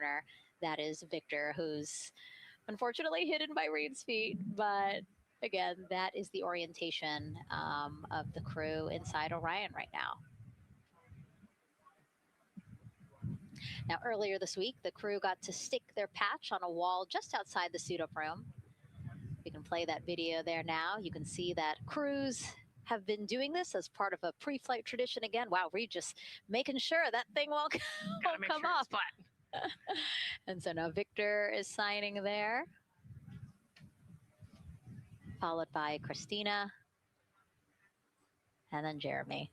corner, that is Victor, who's unfortunately hidden by Reed's feet. But again, that is the orientation of the crew inside Orion right now. Now, earlier this week, the crew got to stick their patch on a wall just outside the suit-up room. We can play that video there now. You can see that crews have been doing this as part of a pre-flight tradition again. Wow, Reed just making sure that thing won't come off. Flat. And so now Victor is signing there, followed by Christina, and then Jeremy.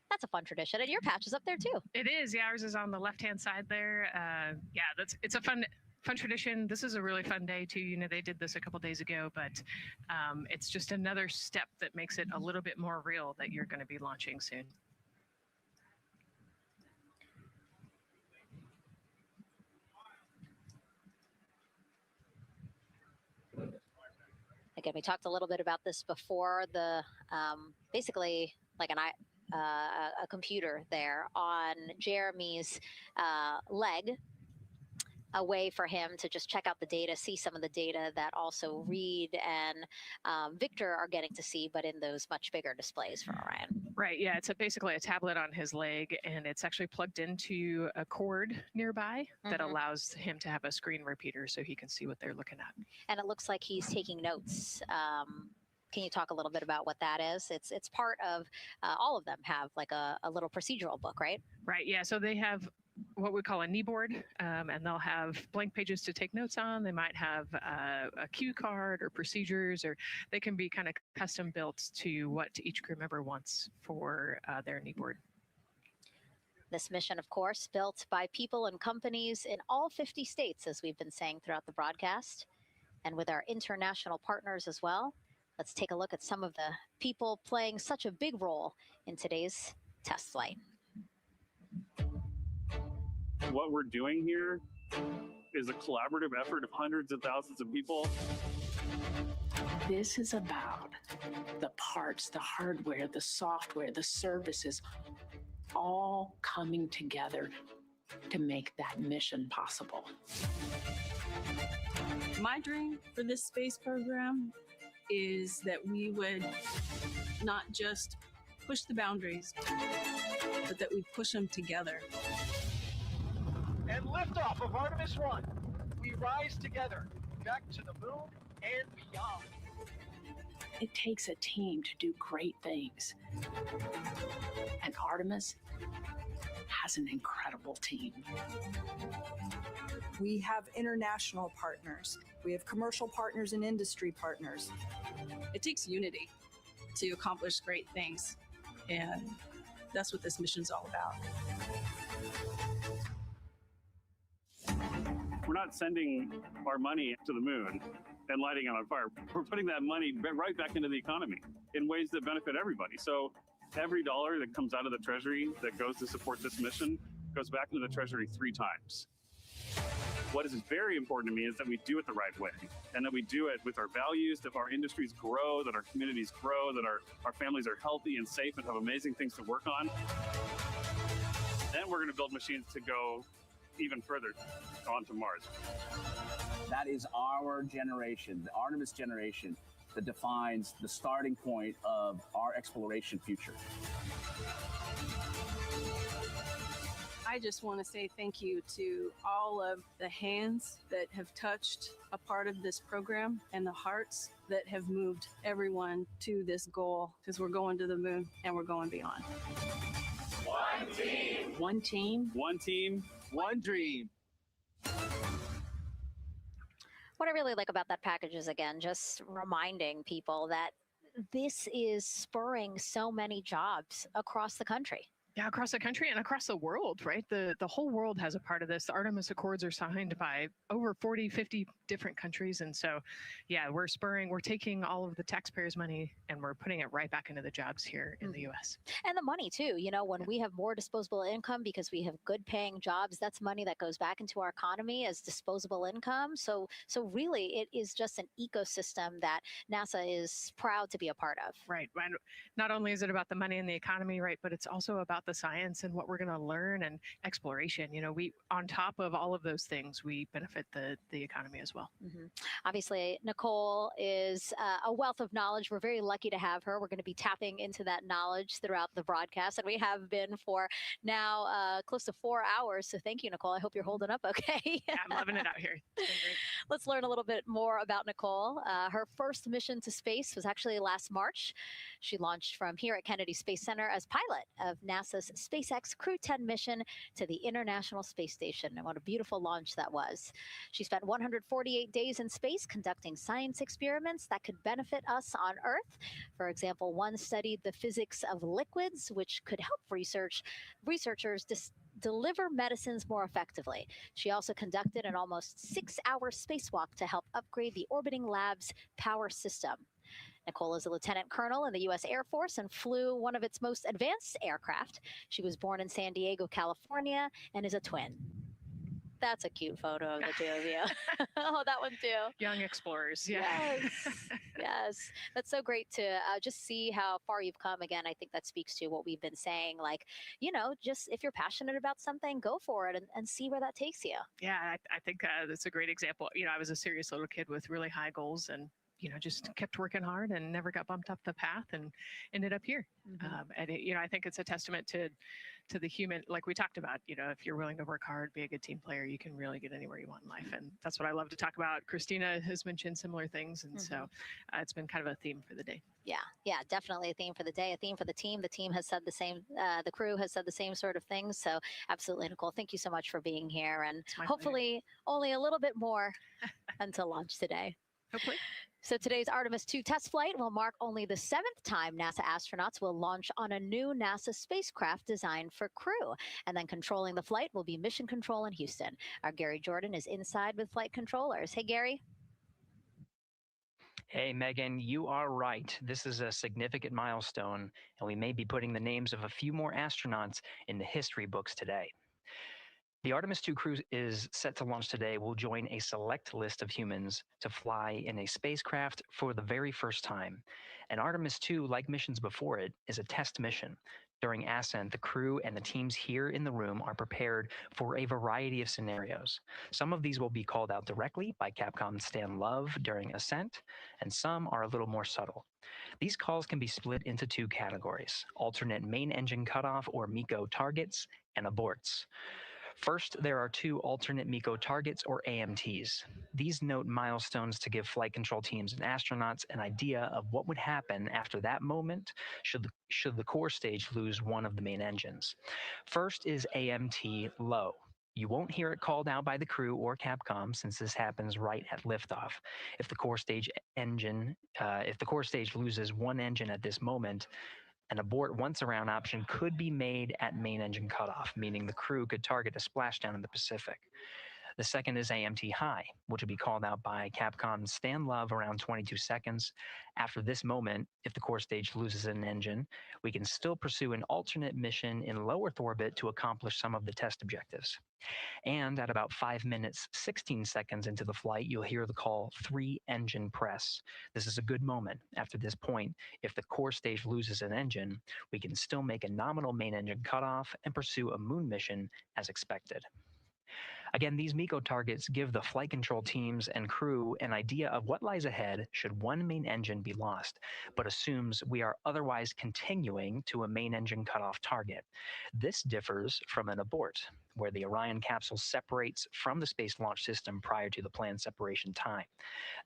That's a fun tradition, and your patch is up there too. It is. Yeah, ours is on the left-hand side there. Yeah, it's a fun tradition. This is a really fun day too. You know, they did this a couple days ago, but it's just another step that makes it a little bit more real that you're going to be launching soon. Again, we talked a little bit about this before. The basically like a computer there on Jeremy's leg, a way for him to just check out the data, see some of the data that also Reed and Victor are getting to see, but in those much bigger displays for Orion. Right, yeah, it's basically a tablet on his leg, and it's actually plugged into a cord nearby that allows him to have a screen repeater so he can see what they're looking at. And it looks like he's taking notes. Can you talk a little bit about what that is? It's part of, all of them have like a little procedural book, right? Right, yeah, so they have what we call a knee board, and they'll have blank pages to take notes on. They might have a cue card or procedures, or they can be kind of custom built to what each crew member wants for their knee board. This mission, of course, built by people and companies in all 50 states, as we've been saying throughout the broadcast, and with our international partners as well. Let's take a look at some of the people playing such a big role in today's test flight. What we're doing here is a collaborative effort of hundreds of thousands of people. This is about the parts, the hardware, the software, the services, all coming together to make that mission possible. My dream for this space program is that we would not just push the boundaries, but that we push them together. And liftoff of Artemis 1. We rise together back to the moon and beyond. It takes a team to do great things. And Artemis has an incredible team. We have international partners. We have commercial partners and industry partners. It takes unity to accomplish great things. And that's what this mission's all about. We're not sending our money to the moon and lighting it on fire. We're putting that money right back into the economy in ways that benefit everybody. So every dollar that comes out of the Treasury that goes to support this mission goes back into the Treasury 3 times. What is very important to me is that we do it the right way, and that we do it with our values, that our industries grow, that our communities grow, that our families are healthy and safe and have amazing things to work on. Then we're going to build machines to go even further onto Mars. That is our generation, the Artemis generation, that defines the starting point of our exploration future. I just want to say thank you to all of the hands that have touched a part of this program and the hearts that have moved everyone to this goal, because we're going to the moon and we're going beyond. One team. One team. One team. One dream. What I really like about that package is, again, just reminding people that this is spurring so many jobs across the country. Yeah, across the country and across the world, right? The whole world has a part of this. The Artemis Accords are signed by over 40, 50 different countries. And so, yeah, we're taking all of the taxpayers' money and we're putting it right back into the jobs here in the U.S. And the money, too. You know, when we have more disposable income because we have good paying jobs, that's money that goes back into our economy as disposable income. So really, it is just an ecosystem that NASA is proud to be a part of. Right. Not only is it about the money in the economy, right, but it's also about the science and what we're going to learn and exploration. We, on top of all of those things, we benefit the economy as well. Obviously, Nicole is a wealth of knowledge. We're very lucky to have her. We're going to be tapping into that knowledge throughout the broadcast, and we have been for now close to 4 hours. So thank you, Nicole. I hope you're holding up okay. Yeah, I'm loving it out here. It's been great. Let's learn a little bit more about Nicole. Her first mission to space was actually last March. She launched from here at Kennedy Space Center as pilot of NASA's SpaceX Crew 10 mission to the International Space Station. And what a beautiful launch that was. She spent 148 days in space conducting science experiments that could benefit us on Earth. For example, one studied the physics of liquids, which could help researchers deliver medicines more effectively. She also conducted an almost 6-hour spacewalk to help upgrade the orbiting lab's power system. Nicole is a lieutenant colonel in the U.S. Air Force and flew one of its most advanced aircraft. She was born in San Diego, California, and is a twin. That's a cute photo of the two of you. Oh, that one too. Young explorers. Yeah. Yes. Yes. That's so great to just see how far you've come. Again, I think that speaks to what we've been saying. Like, just if you're passionate about something, go for it and see where that takes you. Yeah, I think that's a great example. I was a serious little kid with really high goals and just kept working hard and never got bumped off the path and ended up here. I think it's a testament to the human, like we talked about, if you're willing to work hard, be a good team player, you can really get anywhere you want in life. And that's what I love to talk about. Christina has mentioned similar things. And so it's been kind of a theme for the day. Yeah, definitely a theme for the day, a theme for the team. The team has said the same, the crew has said the same sort of things. So absolutely, Nicole, thank you so much for being here. And hopefully only a little bit more until launch today. Hopefully. So today's Artemis 2 test flight will mark only the 7th time NASA astronauts will launch on a new NASA spacecraft designed for crew. And then controlling the flight will be Mission Control in Houston. Our Gary Jordan is inside with flight controllers. Hey, Gary. Hey, Megan, you are right. This is a significant milestone, and we may be putting the names of a few more astronauts in the history books today. The Artemis 2 crew is set to launch today. Will join a select list of humans to fly in a spacecraft for the very first time. And Artemis 2, like missions before it, is a test mission. During ascent, the crew and the teams here in the room are prepared for a variety of scenarios. Some of these will be called out directly by Capcom Stan Love during ascent, and some are a little more subtle. These calls can be split into 2 categories: alternate main engine cutoff or MECO targets and aborts. First, there are 2 alternate MECO targets, or AMTs. These note milestones to give flight control teams and astronauts an idea of what would happen after that moment should the core stage lose one of the main engines. First is AMT low. You won't hear it called out by the crew or Capcom, since this happens right at liftoff. If the core stage loses one engine at this moment, an abort once around option could be made at main engine cutoff, meaning the crew could target a splashdown in the Pacific. The second is AMT high, which will be called out by Capcom's Stan Love around 22 seconds. After this moment, if the core stage loses an engine, we can still pursue an alternate mission in low Earth orbit to accomplish some of the test objectives. And at about 5 minutes, 16 seconds into the flight, you'll hear the call 3-engine press. This is a good moment. After this point, if the core stage loses an engine, we can still make a nominal main engine cutoff and pursue a moon mission as expected. Again, these MECO targets give the flight control teams and crew an idea of what lies ahead should one main engine be lost, but assumes we are otherwise continuing to a main engine cutoff target. This differs from an abort, where the Orion capsule separates from the Space Launch System prior to the planned separation time.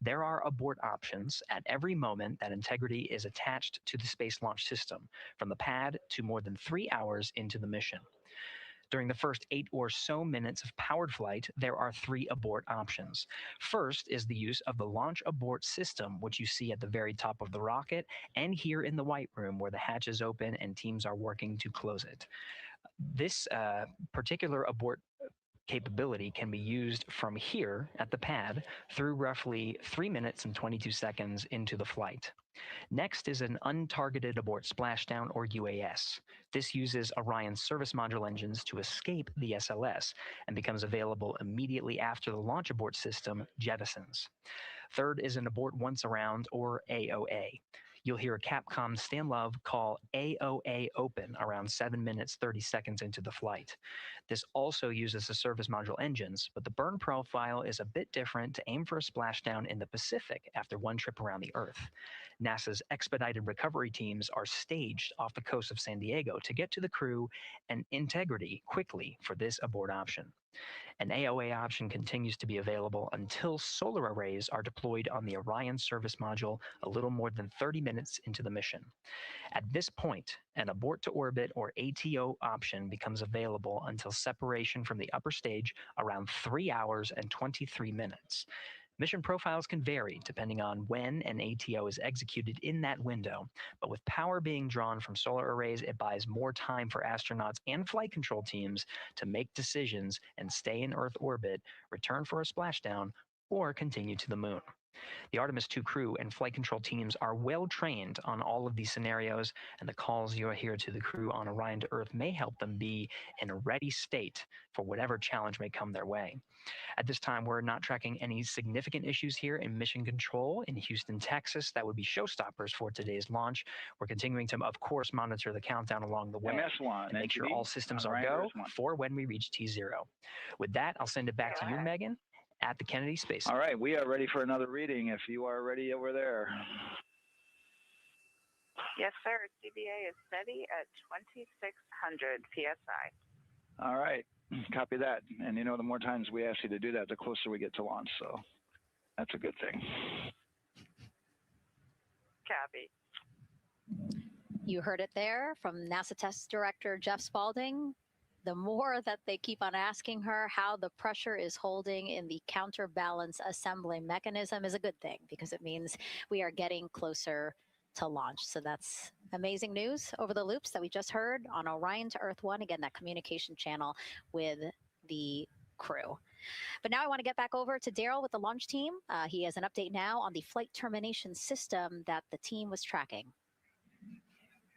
There are abort options at every moment that integrity is attached to the Space Launch System, from the pad to more than 3 hours into the mission. During the first 8 or so minutes of powered flight, there are 3 abort options. First is the use of the launch abort system, which you see at the very top of the rocket and here in the White Room, where the hatches open and teams are working to close it. This particular abort capability can be used from here at the pad through roughly 3 minutes and 22 seconds into the flight. Next is an untargeted abort splashdown, or UAS. This uses Orion service module engines to escape the SLS and becomes available immediately after the launch abort system jettisons. Third is an abort once around, or AOA. You'll hear a Capcom Stanlove call AOA open around 7 minutes 30 seconds into the flight. This also uses the service module engines, but the burn profile is a bit different to aim for a splashdown in the Pacific after one trip around the Earth. NASA's expedited recovery teams are staged off the coast of San Diego to get to the crew and integrity quickly for this abort option. An AOA option continues to be available until solar arrays are deployed on the Orion service module a little more than 30 minutes into the mission. At this point, an abort to orbit or ATO option becomes available until separation from the upper stage around 3 hours and 23 minutes. Mission profiles can vary depending on when an ATO is executed in that window, but with power being drawn from solar arrays, it buys more time for astronauts and flight control teams to make decisions and stay in Earth orbit, return for a splashdown, or continue to the moon. The Artemis II crew and flight control teams are well trained on all of these scenarios, and the calls you'll hear to the crew on Orion to Earth may help them be in a ready state for whatever challenge may come their way. At this time, we're not tracking any significant issues here in mission control in Houston, Texas. That would be showstoppers for today's launch. We're continuing to, of course, monitor the countdown along the way and make sure all systems are go for when we reach T0. With that, I'll send it back to you, Megan, at the Kennedy Space Center. All right, we are ready for another reading if you are ready over there. Yes, sir. CBA is steady at 2,600 PSI. All right, copy that. And you know, the more times we ask you to do that, the closer we get to launch. So that's a good thing. Copy. You heard it there from NASA Test Director Jeff Spaulding. The more that they keep on asking her how the pressure is holding in the counterbalance assembly mechanism is a good thing, because it means we are getting closer to launch. So that's amazing news over the loops that we just heard on Orion to Earth 1. Again, that communication channel with the crew. But now I want to get back over to Daryl with the launch team. He has an update now on the flight termination system that the team was tracking.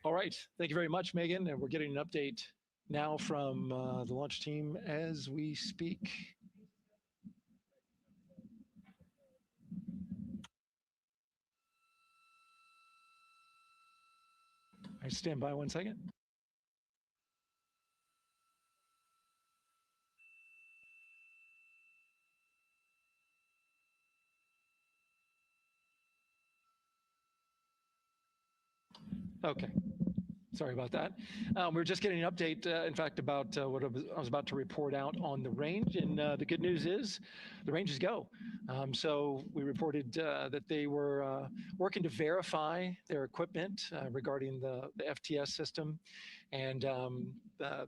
All right. Thank you very much, Megan. And we're getting an update now from the launch team as we speak. I stand by 1 second. Okay. Sorry about that. We're just getting an update, in fact, about what I was about to report out on the range. And the good news is the range is go. So we reported that they were working to verify their equipment regarding the FTS system. And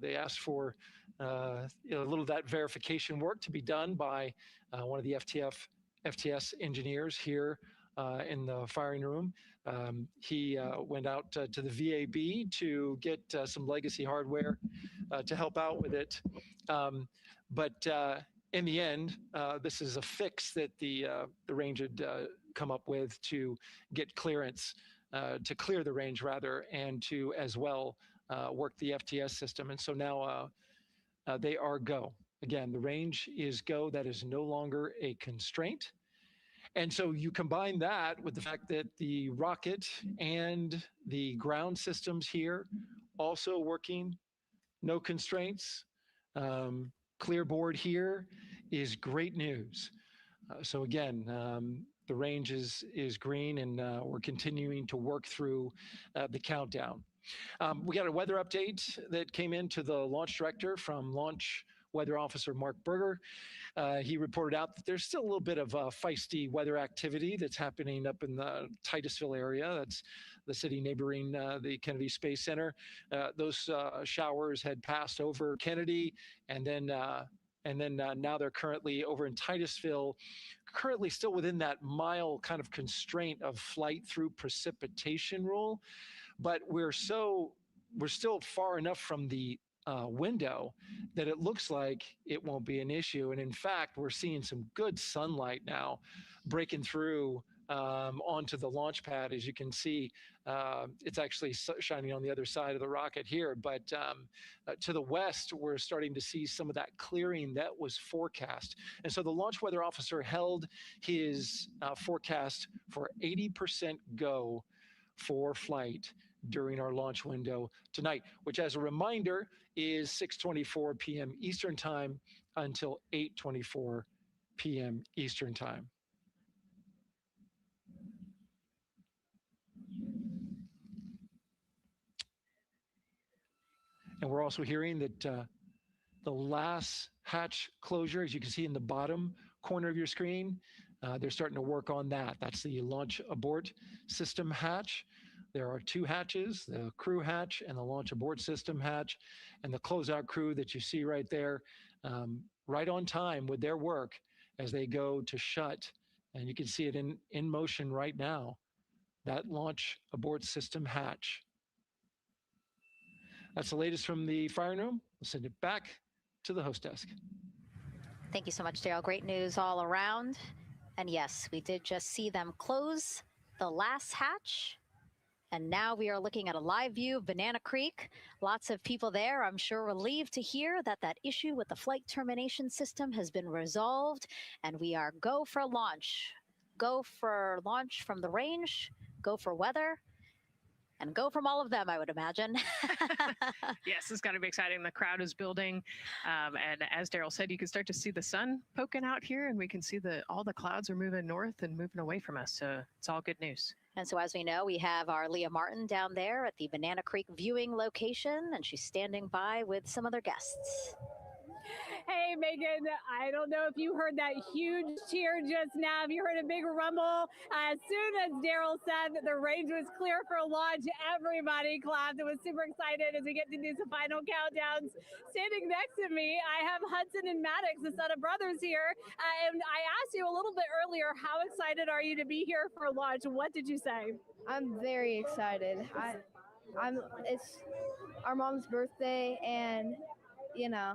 they asked for a little of that verification work to be done by one of the FTS engineers here in the firing room. He went out to the VAB to get some legacy hardware to help out with it. But in the end, this is a fix that the range had come up with to get clearance, to clear the range rather, and to as well work the FTS system. And so now they are go. Again, the range is go. That is no longer a constraint. And so you combine that with the fact that the rocket and the ground systems here also working, no constraints, clear board here is great news. So again, the range is green, and we're continuing to work through the countdown. We got a weather update that came in to the launch director from Launch Weather Officer Mark Berger. He reported out that there's still a little bit of feisty weather activity that's happening up in the Titusville area. That's the city neighboring the Kennedy Space Center. Those showers had passed over Kennedy, and then now they're currently over in Titusville, currently still within that mile kind of constraint of flight through precipitation rule. But we're still far enough from the window that it looks like it won't be an issue. And in fact, we're seeing some good sunlight now breaking through onto the launch pad. As you can see, it's actually shining on the other side of the rocket here. But to the west, we're starting to see some of that clearing that was forecast. And so the launch weather officer held his forecast for 80% go for flight during our launch window tonight, which, as a reminder, is 6:24 p.m. Eastern Time until 8:24 p.m. Eastern Time. And we're also hearing that the last hatch closure, as you can see in the bottom corner of your screen, they're starting to work on that. That's the launch abort system hatch. There are two hatches, the crew hatch and the launch abort system hatch, and the closeout crew that you see right there, right on time with their work as they go to shut. And you can see it in motion right now, that launch abort system hatch. That's the latest from the firing room. We'll send it back to the host desk. Thank you so much, Daryl. Great news all around. And yes, we did just see them close the last hatch. And now we are looking at a live view of Banana Creek. Lots of people there, I'm sure, relieved to hear that that issue with the flight termination system has been resolved. And we are go for launch. Go for launch from the range, go for weather, and go from all of them, I would imagine. Yes, it's going to be exciting. The crowd is building. And as Daryl said, you can start to see the sun poking out here, and we can see all the clouds are moving north and moving away from us. So it's all good news. And so as we know, we have our Leah Martin down there at the Banana Creek viewing location, and she's standing by with some other guests. Hey, Megan, I don't know if you heard that huge cheer just now. If you heard a big rumble, as soon as Daryl said that the range was clear for launch, everybody clapped. It was super excited as we get to do some final countdowns. Standing next to me, I have Hudson and Maddox, the son of brothers here. And I asked you a little bit earlier, how excited are you to be here for launch? What did you say? I'm very excited. It's our mom's birthday, and you know,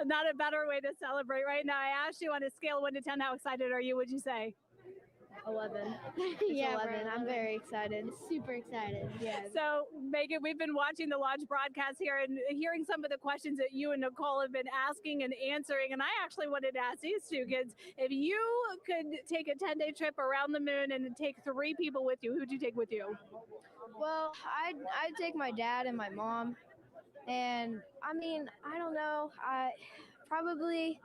not a better way to celebrate right now. I asked you on a scale of 1 to 10, how excited are you? Would you say? 11. Yeah, 11. I'm very excited. Super excited. Yeah. So, Megan, we've been watching the launch broadcast here and hearing some of the questions that you and Nicole have been asking and answering. And I actually wanted to ask these two kids, if you could take a 10-day trip around the moon and take 3 people with you, who'd you take with you? Well, I'd take my dad and my mom. And I mean, I don't know. Probably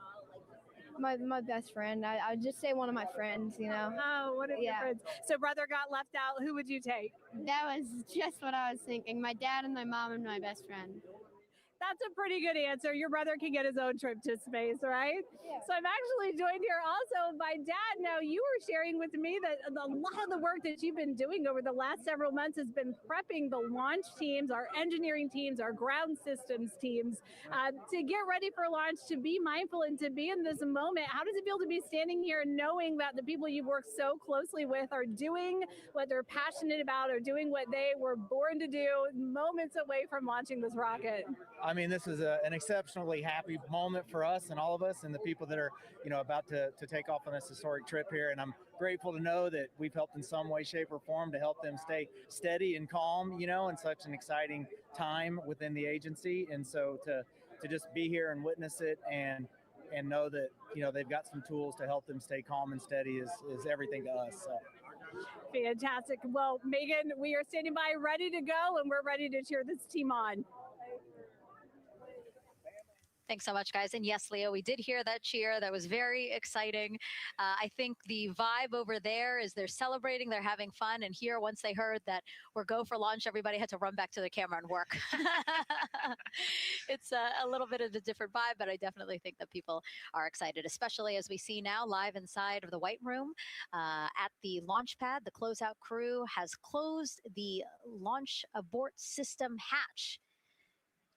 my best friend. I'd just say one of my friends, you know. Oh, what a difference. So brother got left out. Who would you take? That was just what I was thinking. My dad and my mom and my best friend. That's a pretty good answer. Your brother can get his own trip to space, right? Yeah. So I'm actually joined here also by Dad. Now, you were sharing with me that a lot of the work that you've been doing over the last several months has been prepping the launch teams, our engineering teams, our ground systems teams to get ready for launch, to be mindful and to be in this moment. How does it feel to be standing here knowing that the people you've worked so closely with are doing what they're passionate about, or doing what they were born to do, moments away from launching this rocket? I mean, this is an exceptionally happy moment for us and all of us and the people that are, about to take off on this historic trip here. And I'm grateful to know that we've helped in some way, shape, or form to help them stay steady and calm, in such an exciting time within the agency. And so to just be here and witness it and know that, they've got some tools to help them stay calm and steady is everything to us. So. Fantastic. Well, Megan, we are standing by ready to go, and we're ready to cheer this team on. Thanks so much, guys. And yes, Leo, we did hear that cheer. That was very exciting. I think the vibe over there is they're celebrating, they're having fun. And here, once they heard that we're go for launch, everybody had to run back to the camera and work. It's a little bit of a different vibe, but I definitely think that people are excited, especially as we see now live inside of the White Room at the launch pad. The closeout crew has closed the launch abort system hatch.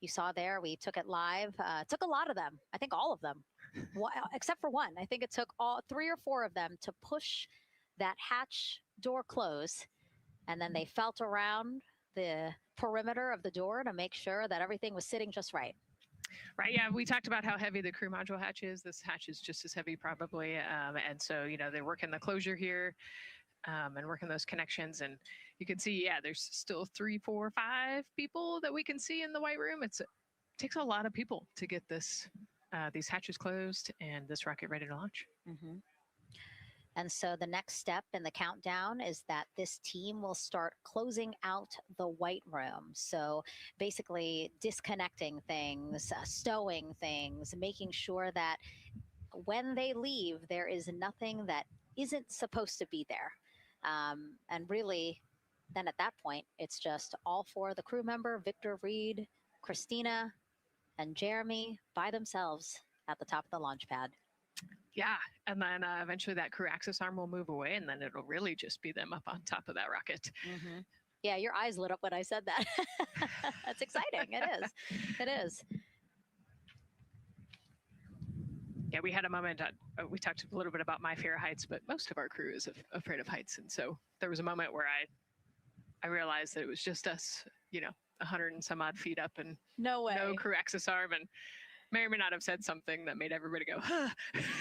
You saw there, we took it live. Took a lot of them. I think all of them, except for one. I think it took all 3 or 4 of them to push that hatch door close. And then they felt around the perimeter of the door to make sure that everything was sitting just right. Right. Yeah. We talked about how heavy the crew module hatch is. This hatch is just as heavy probably. And so, they're working the closure here and working those connections. And you can see, yeah, there's still 3, 4, 5 people that we can see in the White Room. It takes a lot of people to get these hatches closed and this rocket ready to launch. Mm-hmm. And so the next step in the countdown is that this team will start closing out the white room. So basically disconnecting things, stowing things, making sure that when they leave, there is nothing that isn't supposed to be there. And really, then at that point, it's just all four of the crew member, Victor, Reed, Christina, and Jeremy by themselves at the top of the launch pad. Yeah, and then eventually that crew access arm will move away, and then it'll really just be them up on top of that rocket. Mm-hmm. Yeah, your eyes lit up when I said that. That's exciting. It is. It is. Yeah, we had a moment, we talked a little bit about my fear of heights, but most of our crew is afraid of heights. And so there was a moment where I realized that it was just us, 100 and some odd feet up and no crew access arm, and may or may not have said something that made everybody go, huh.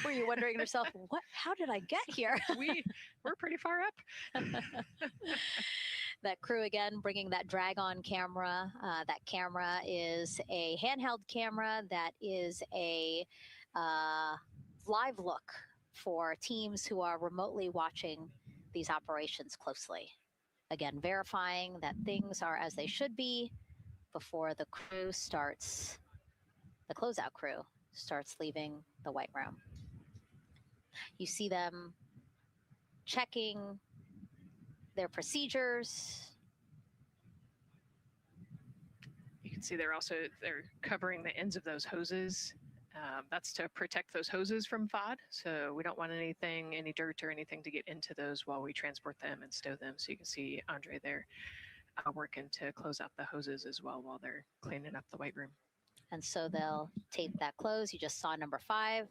Were you wondering to yourself, how did I get here? We're pretty far up. That crew again, bringing that drag-on camera. That camera is a handheld camera that is a live look for teams who are remotely watching these operations closely. Again, verifying that things are as they should be before the crew starts, the closeout crew starts leaving the white room. You see them checking their procedures. You can see they're covering the ends of those hoses. That's to protect those hoses from FOD. So we don't want any dirt or anything to get into those while we transport them and stow them. So you can see Andre there working to close out the hoses as well while they're cleaning up the white room. And so they'll tape that close. You just saw number five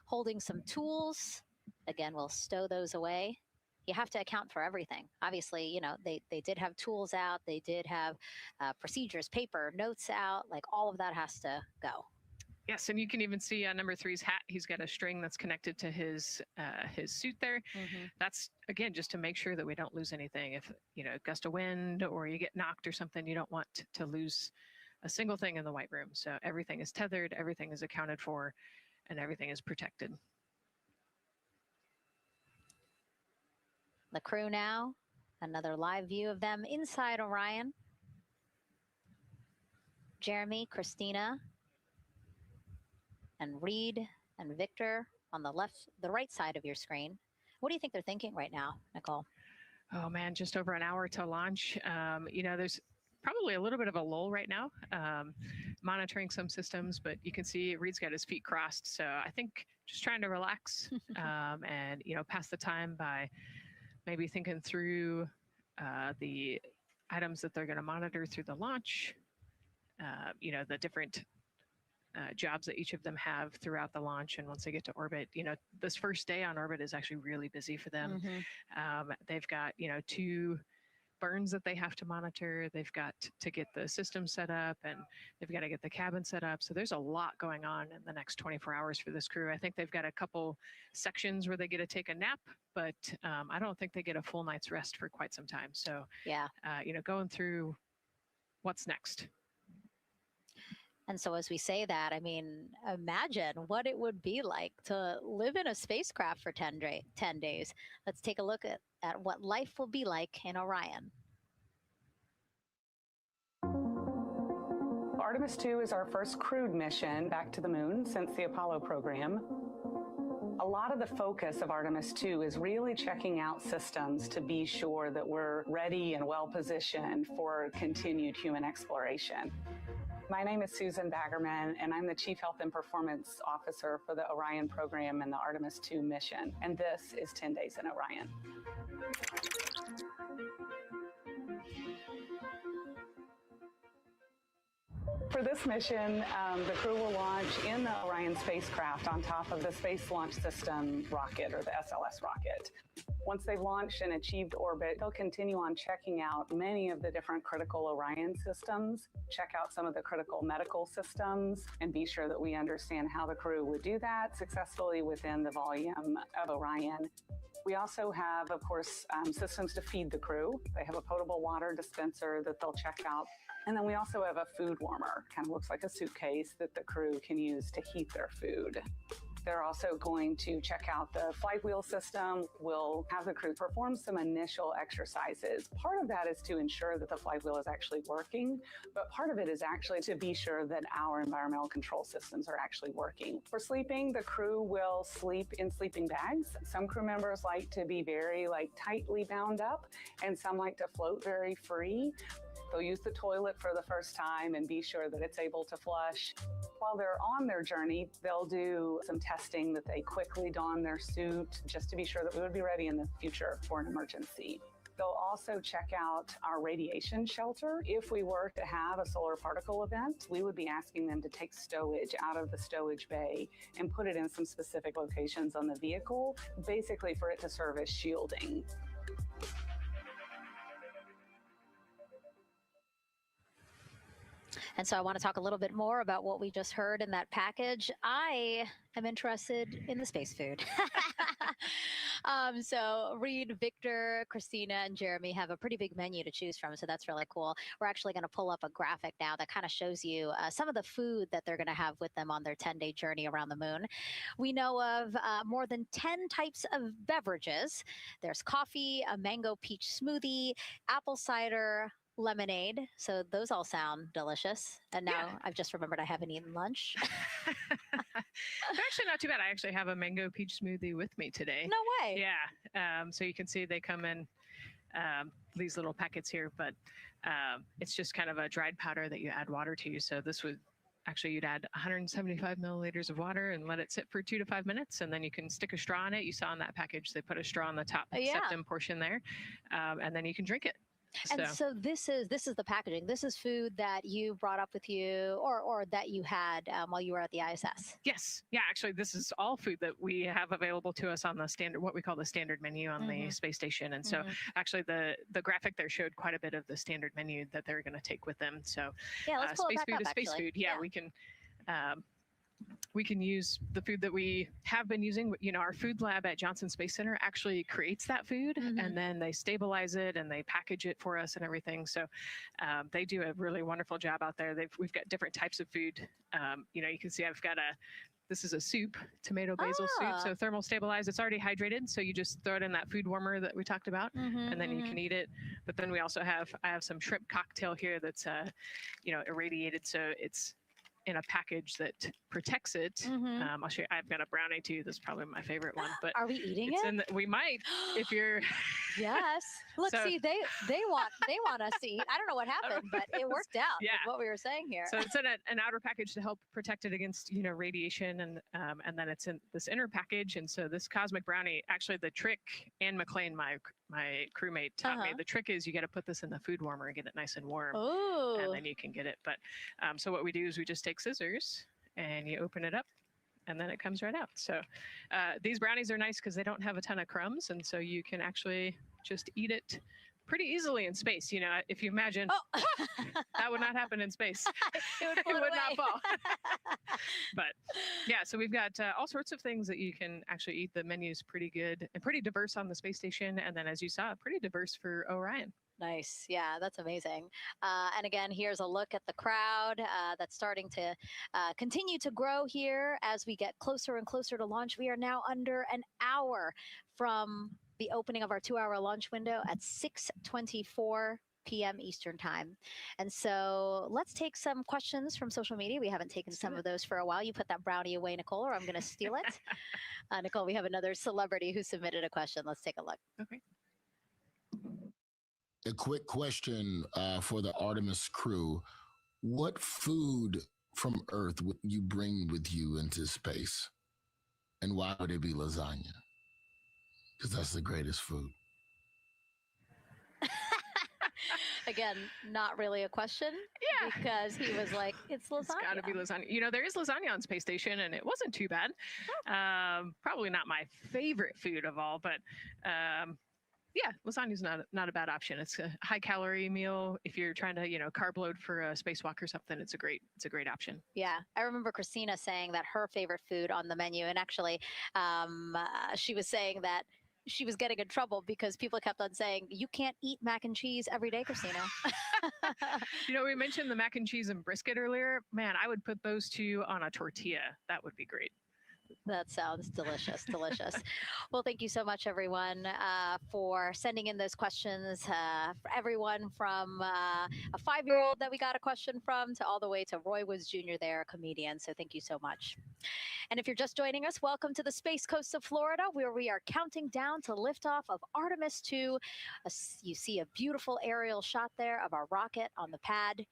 holding some tools. Again, we'll stow those away. You have to account for everything. Obviously, they did have tools out. They did have procedures, paper, notes out. Like all of that has to go. Yes, and you can even see on number 3's hat, he's got a string that's connected to his suit there. Mm-hmm. That's, again, just to make sure that we don't lose anything. If, a gust of wind or you get knocked or something, you don't want to lose a single thing in the white room. So everything is tethered, everything is accounted for, and everything is protected. The crew now, another live view of them inside Orion. Jeremy, Christina, and Reed and Victor on the right side of your screen. What do you think they're thinking right now, Nicole? Oh man, just over an hour to launch. There's probably a little bit of a lull right now, monitoring some systems, but you can see Reed's got his feet crossed. So I think just trying to relax and, pass the time by maybe thinking through the items that they're going to monitor through the launch, the different jobs that each of them have throughout the launch. And once they get to orbit, this first day on orbit is actually really busy for them. Mm-hmm. They've got, 2 burns that they have to monitor. They've got to get the system set up, and they've got to get the cabin set up. So there's a lot going on in the next 24 hours for this crew. I think they've got a couple sections where they get to take a nap, but I don't think they get a full night's rest for quite some time. So, yeah, going through what's next. And so as we say that, I mean, imagine what it would be like to live in a spacecraft for 10 days. Let's take a look at what life will be like in Orion. Artemis 2 is our first crewed mission back to the moon since the Apollo program. A lot of the focus of Artemis 2 is really checking out systems to be sure that we're ready and well positioned for continued human exploration. My name is Susan Baggerman, and I'm the Chief Health and Performance Officer for the Orion program and the Artemis 2 mission. And this is 10 Days in Orion. For this mission, the crew will launch in the Orion spacecraft on top of the Space Launch System rocket, or the SLS rocket. Once they've launched and achieved orbit, they'll continue on checking out many of the different critical Orion systems, check out some of the critical medical systems, and be sure that we understand how the crew would do that successfully within the volume of Orion. We also have, of course, systems to feed the crew. They have a potable water dispenser that they'll check out. And then we also have a food warmer, kind of looks like a suitcase that the crew can use to heat their food. They're also going to check out the flight wheel system. We'll have the crew perform some initial exercises. Part of that is to ensure that the flight wheel is actually working, but part of it is actually to be sure that our environmental control systems are actually working. For sleeping, the crew will sleep in sleeping bags. Some crew members like to be very tightly bound up, and some like to float very free. They'll use the toilet for the first time and be sure that it's able to flush. While they're on their journey, they'll do some testing that they quickly don their suit just to be sure that we would be ready in the future for an emergency. They'll also check out our radiation shelter. If we were to have a solar particle event, we would be asking them to take stowage out of the stowage bay and put it in some specific locations on the vehicle, basically for it to serve as shielding. And so I want to talk a little bit more about what we just heard in that package. I am interested in the space food. So Reed, Victor, Christina, and Jeremy have a pretty big menu to choose from, so that's really cool. We're actually going to pull up a graphic now that kind of shows you some of the food that they're going to have with them on their 10-day journey around the moon. We know of more than 10 types of beverages. There's coffee, a mango peach smoothie, apple cider, lemonade. So those all sound delicious. And now I've just remembered I haven't eaten lunch. They're actually not too bad. I actually have a mango peach smoothie with me today. No way. Yeah. So you can see they come in these little packets here, but it's just kind of a dried powder that you add water to. So this would actually, you'd add 175 milliliters of water and let it sit for 2 to 5 minutes, and then you can stick a straw in it. You saw in that package, they put a straw on the top septum portion there, and then you can drink it. And so this is the packaging. This is food that you brought up with you, or that you had while you were at the ISS. Yes, yeah. Actually, this is all food that we have available to us on the standard, what we call the standard menu on the space station. And so, actually, the graphic there showed quite a bit of the standard menu that they're going to take with them. So, yeah, let's pull space it back food up, is space actually. food. Yeah, we can use the food that we have been using. You know, our food lab at Johnson Space Center actually creates that food, and then they stabilize it and they package it for us and everything. So they do a really wonderful job out there. We've got different types of food. You know, you can see I've got this is a soup, tomato basil soup, so thermal stabilized. It's already hydrated, so you just throw it in that food warmer that we talked about, and then you can eat it. But then we also I have some shrimp cocktail here that's you know, irradiated, so it's in a package that protects it. I'll show you. I've got a brownie too. That's probably my favorite one. But are we eating it? We might, if you're. Yes. Look, see, they want us to eat. I don't know what happened, but it worked out. Yeah. With what we were saying here. So it's in an outer package to help protect it against, you know, radiation, and then it's in this inner package. And so this cosmic brownie, actually, the trick, Anne McLean, my crewmate, taught me. The trick is you got to put this in the food warmer and get it nice and warm, and then you can get it. But so what we do is we just take scissors and you open it up, and then it comes right out. So these brownies are nice because they don't have a ton of crumbs, and so you can actually just eat it pretty easily in space. You know, if you imagine, that would not happen in space. It would not fall. But yeah, so we've got all sorts of things that you can actually eat. The menu's pretty good and pretty diverse on the space station. And then, as you saw, pretty diverse for Orion. Nice. Yeah, that's amazing. And again, here's a look at the crowd that's starting to continue to grow here as we get closer and closer to launch. We are now under an hour from the opening of our 2-hour launch window at 6:24 p.m. Eastern time. And so let's take some questions from social media. We haven't taken some of those for a while. You put that brownie away, Nicole, or I'm going to steal it. Nicole, we have another celebrity who submitted a question. Let's take a look. Okay. A quick question for the Artemis crew. What food from Earth would you bring with you into space? And why would it be lasagna? Because that's the greatest food. Again, not really a question. Yeah. Because he was like, it's lasagna. It's got to be lasagna. You know, there is lasagna on space station, and it wasn't too bad. Probably not my favorite food of all, but yeah, lasagna's not a bad option. It's a high calorie meal. If you're trying to, you know, carb load for a spacewalk or something, it's a great option. Yeah, I remember Christina saying that her favorite food on the menu, and actually, she was saying that she was getting in trouble because people kept on saying, you can't eat mac and cheese every day, Christina. You know, we mentioned the mac and cheese and brisket earlier. Man, I would put those two on a tortilla. That would be great. That sounds delicious, delicious. Well, thank you so much, everyone, for sending in those questions. For everyone from a 5-year-old that we got a question from to all the way to Roy Woods Jr. there, a comedian. So thank you so much. And if you're just joining us, welcome to the Space Coast of Florida, where we are counting down to liftoff of Artemis 2. You see a beautiful aerial shot there of our rocket on the pad.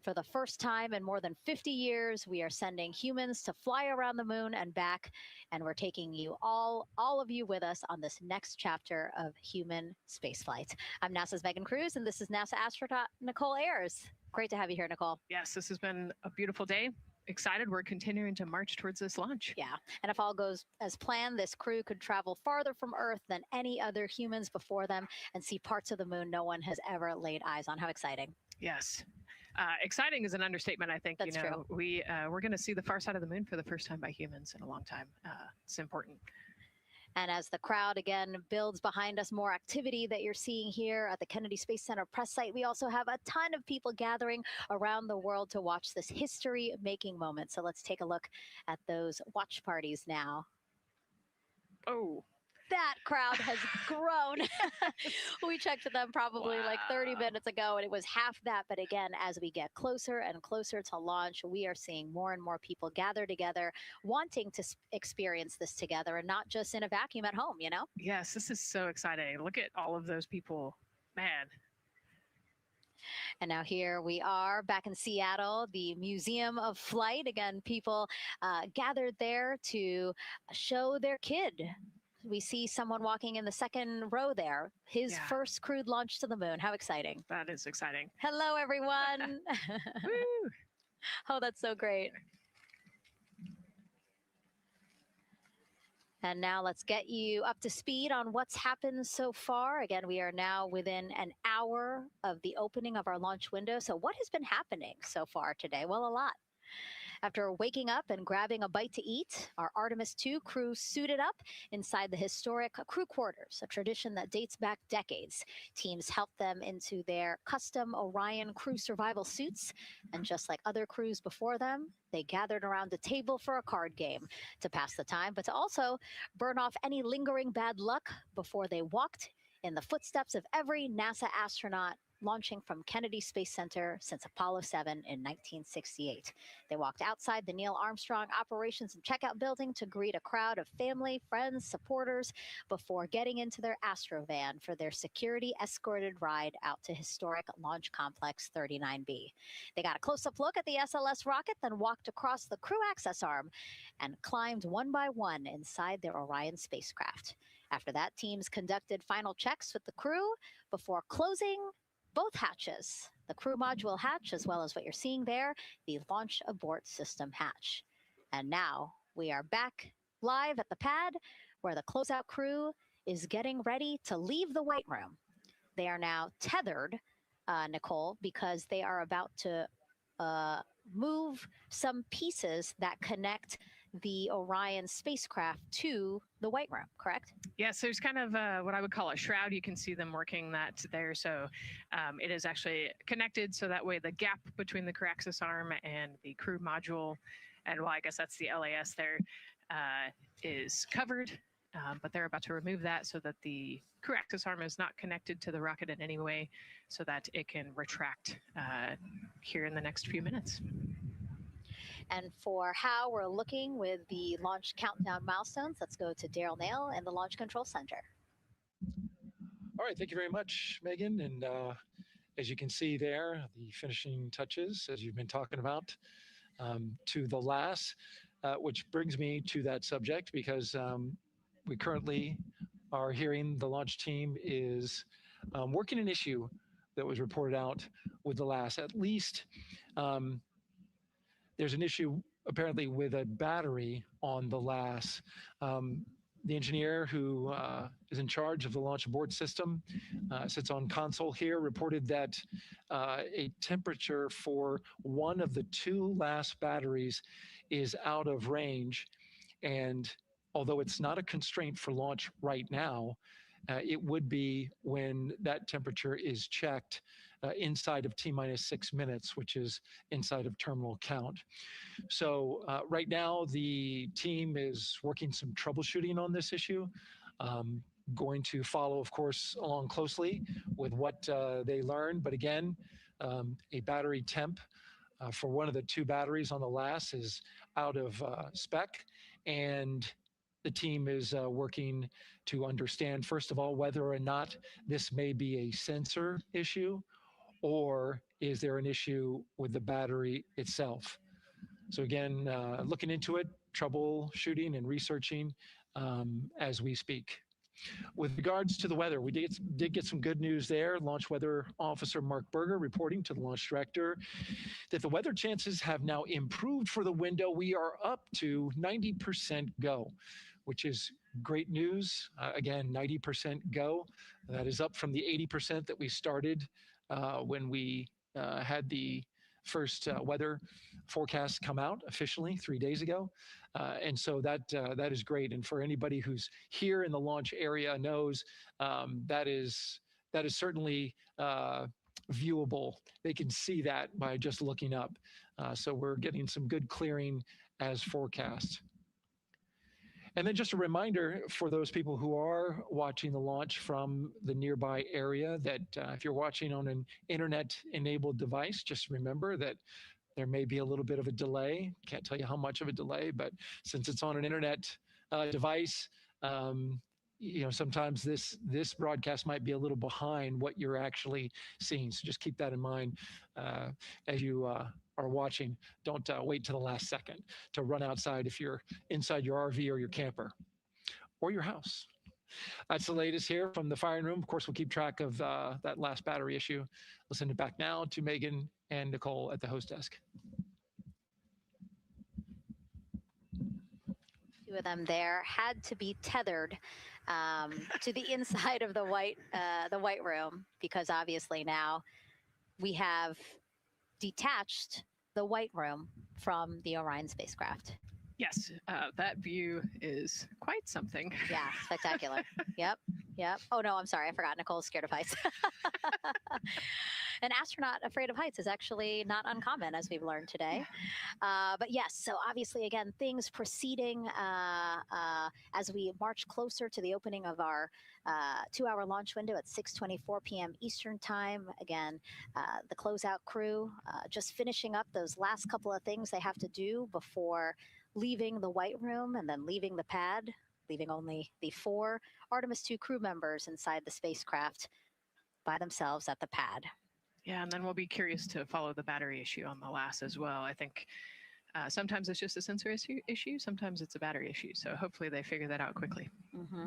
For the first time in more than 50 years, we are sending humans to fly around the moon and back, and we're taking you all of you with us on this next chapter of human spaceflight. I'm NASA's Megan Cruz, and this is NASA astronaut Nicole Ayers. Great to have you here, Nicole. Yes, this has been a beautiful day. Excited. We're continuing to march towards this launch. Yeah, and if all goes as planned, this crew could travel farther from Earth than any other humans before them and see parts of the moon no one has ever laid eyes on. How exciting. Yes. Exciting is an understatement, I think. That's true. We're going to see the far side of the moon for the first time by humans in a long time. It's important. And as the crowd again builds behind us, more activity that you're seeing here at the Kennedy Space Center press site. We also have a ton of people gathering around the world to watch this history-making moment. So let's take a look at those watch parties now. Oh. That crowd has grown. We checked them probably like 30 minutes ago, and it was half that. But again, as we get closer and closer to launch, we are seeing more and more people gather together, wanting to experience this together and not just in a vacuum at home, you know? Yes, this is so exciting. Look at all of those people. Man. And now here we are back in Seattle, the Museum of Flight. Again, people gathered there to show their kid. We see someone walking in the second row there. His first crewed launch to the moon. How exciting. That is exciting. Hello, everyone. Woo. Oh, that's so great. And now let's get you up to speed on what's happened so far. Again, we are now within an hour of the opening of our launch window. So what has been happening so far today? Well, a lot. After waking up and grabbing a bite to eat, our Artemis 2 crew suited up inside the historic crew quarters, a tradition that dates back decades. Teams helped them into their custom Orion crew survival suits, and just like other crews before them, they gathered around a table for a card game to pass the time, but to also burn off any lingering bad luck before they walked in the footsteps of every NASA astronaut launching from Kennedy Space Center since Apollo 7 in 1968. They walked outside the Neil Armstrong Operations and Checkout Building to greet a crowd of family, friends, supporters before getting into their Astrovan for their security-escorted ride out to historic Launch Complex 39B. They got a close-up look at the SLS rocket, then walked across the crew access arm and climbed one by one inside their Orion spacecraft. After that, teams conducted final checks with the crew before closing both hatches, the crew module hatch, as well as what you're seeing there, the launch abort system hatch. And now we are back live at the pad where the closeout crew is getting ready to leave the white room. They are now tethered, Nicole, because they are about to move some pieces that connect the Orion spacecraft to the white room, correct? Yes, there's kind of what I would call a shroud. You can see them working that there. So it is actually connected, so that way the gap between the crew access arm and the crew module, and well, I guess that's the LAS there, is covered. But they're about to remove that so that the crew access arm is not connected to the rocket in any way, so that it can retract here in the next few minutes. And for how we're looking with the launch countdown milestones, let's go to Daryl Nail in the Launch Control Center. All right, thank you very much, Megan. And as you can see there, the finishing touches, as you've been talking about, to the LAS, which brings me to that subject, because we currently are hearing the launch team is working an issue that was reported out with the LAS. At least there's an issue apparently with a battery on the LAS. The engineer who is in charge of the launch abort system sits on console here, reported that a temperature for one of the two LAS batteries is out of range. And although it's not a constraint for launch right now, it would be when that temperature is checked inside of T-minus 6 minutes, which is inside of terminal count. So right now, the team is working some troubleshooting on this issue. Going to follow, of course, along closely with what they learn. But again, a battery temp for one of the two batteries on the LAS is out of spec, and the team is working to understand, first of all, whether or not this may be a sensor issue, or is there an issue with the battery itself. So again, looking into it, troubleshooting and researching as we speak. With regards to the weather, we did get some good news there. Launch Weather Officer Mark Berger reporting to the launch director that the weather chances have now improved for the window. We are up to 90% go, which is great news. Again, 90% go. That is up from the 80% that we started when we had the first weather forecast come out officially 3 days ago. And so that is great. And for anybody who's here in the launch area knows that is certainly viewable. They can see that by just looking up. So we're getting some good clearing as forecast. And then just a reminder for those people who are watching the launch from the nearby area that if you're watching on an internet-enabled device, just remember that there may be a little bit of a delay. Can't tell you how much of a delay, but since it's on an internet device, sometimes this broadcast might be a little behind what you're actually seeing. So just keep that in mind as you are watching. Don't wait till the last second to run outside if you're inside your RV or your camper or your house. That's the latest here from the firing room. Of course, we'll keep track of that last battery issue. We'll send it back now to Megan and Nicole at the host desk. Two of them there had to be tethered to the inside of the white room, because obviously now we have detached the white room from the Orion spacecraft. Yes, that view is quite something. Yeah, spectacular. Yep. Oh, no, I'm sorry. I forgot. Nicole's scared of heights. An astronaut afraid of heights is actually not uncommon, as we've learned today. But yes, so obviously, again, things proceeding as we march closer to the opening of our 2-hour launch window at 6:24 p.m. Eastern Time. Again, the closeout crew just finishing up those last couple of things they have to do before leaving the white room and then leaving the pad, leaving only the 4 Artemis 2 crew members inside the spacecraft by themselves at the pad. Yeah, and then we'll be curious to follow the battery issue on the LAS as well. I think sometimes it's just a sensor issue, sometimes it's a battery issue. So hopefully they figure that out quickly. Mm-hmm.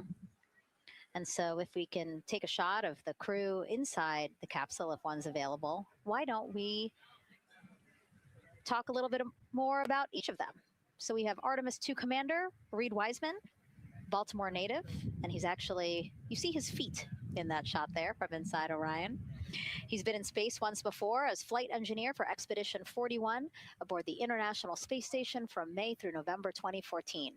And so if we can take a shot of the crew inside the capsule, if one's available, why don't we talk a little bit more about each of them? So we have Artemis 2 Commander Reed Wiseman, Baltimore native, and he's actually, you see his feet in that shot there from inside Orion. He's been in space once before as flight engineer for Expedition 41 aboard the International Space Station from May through November 2014.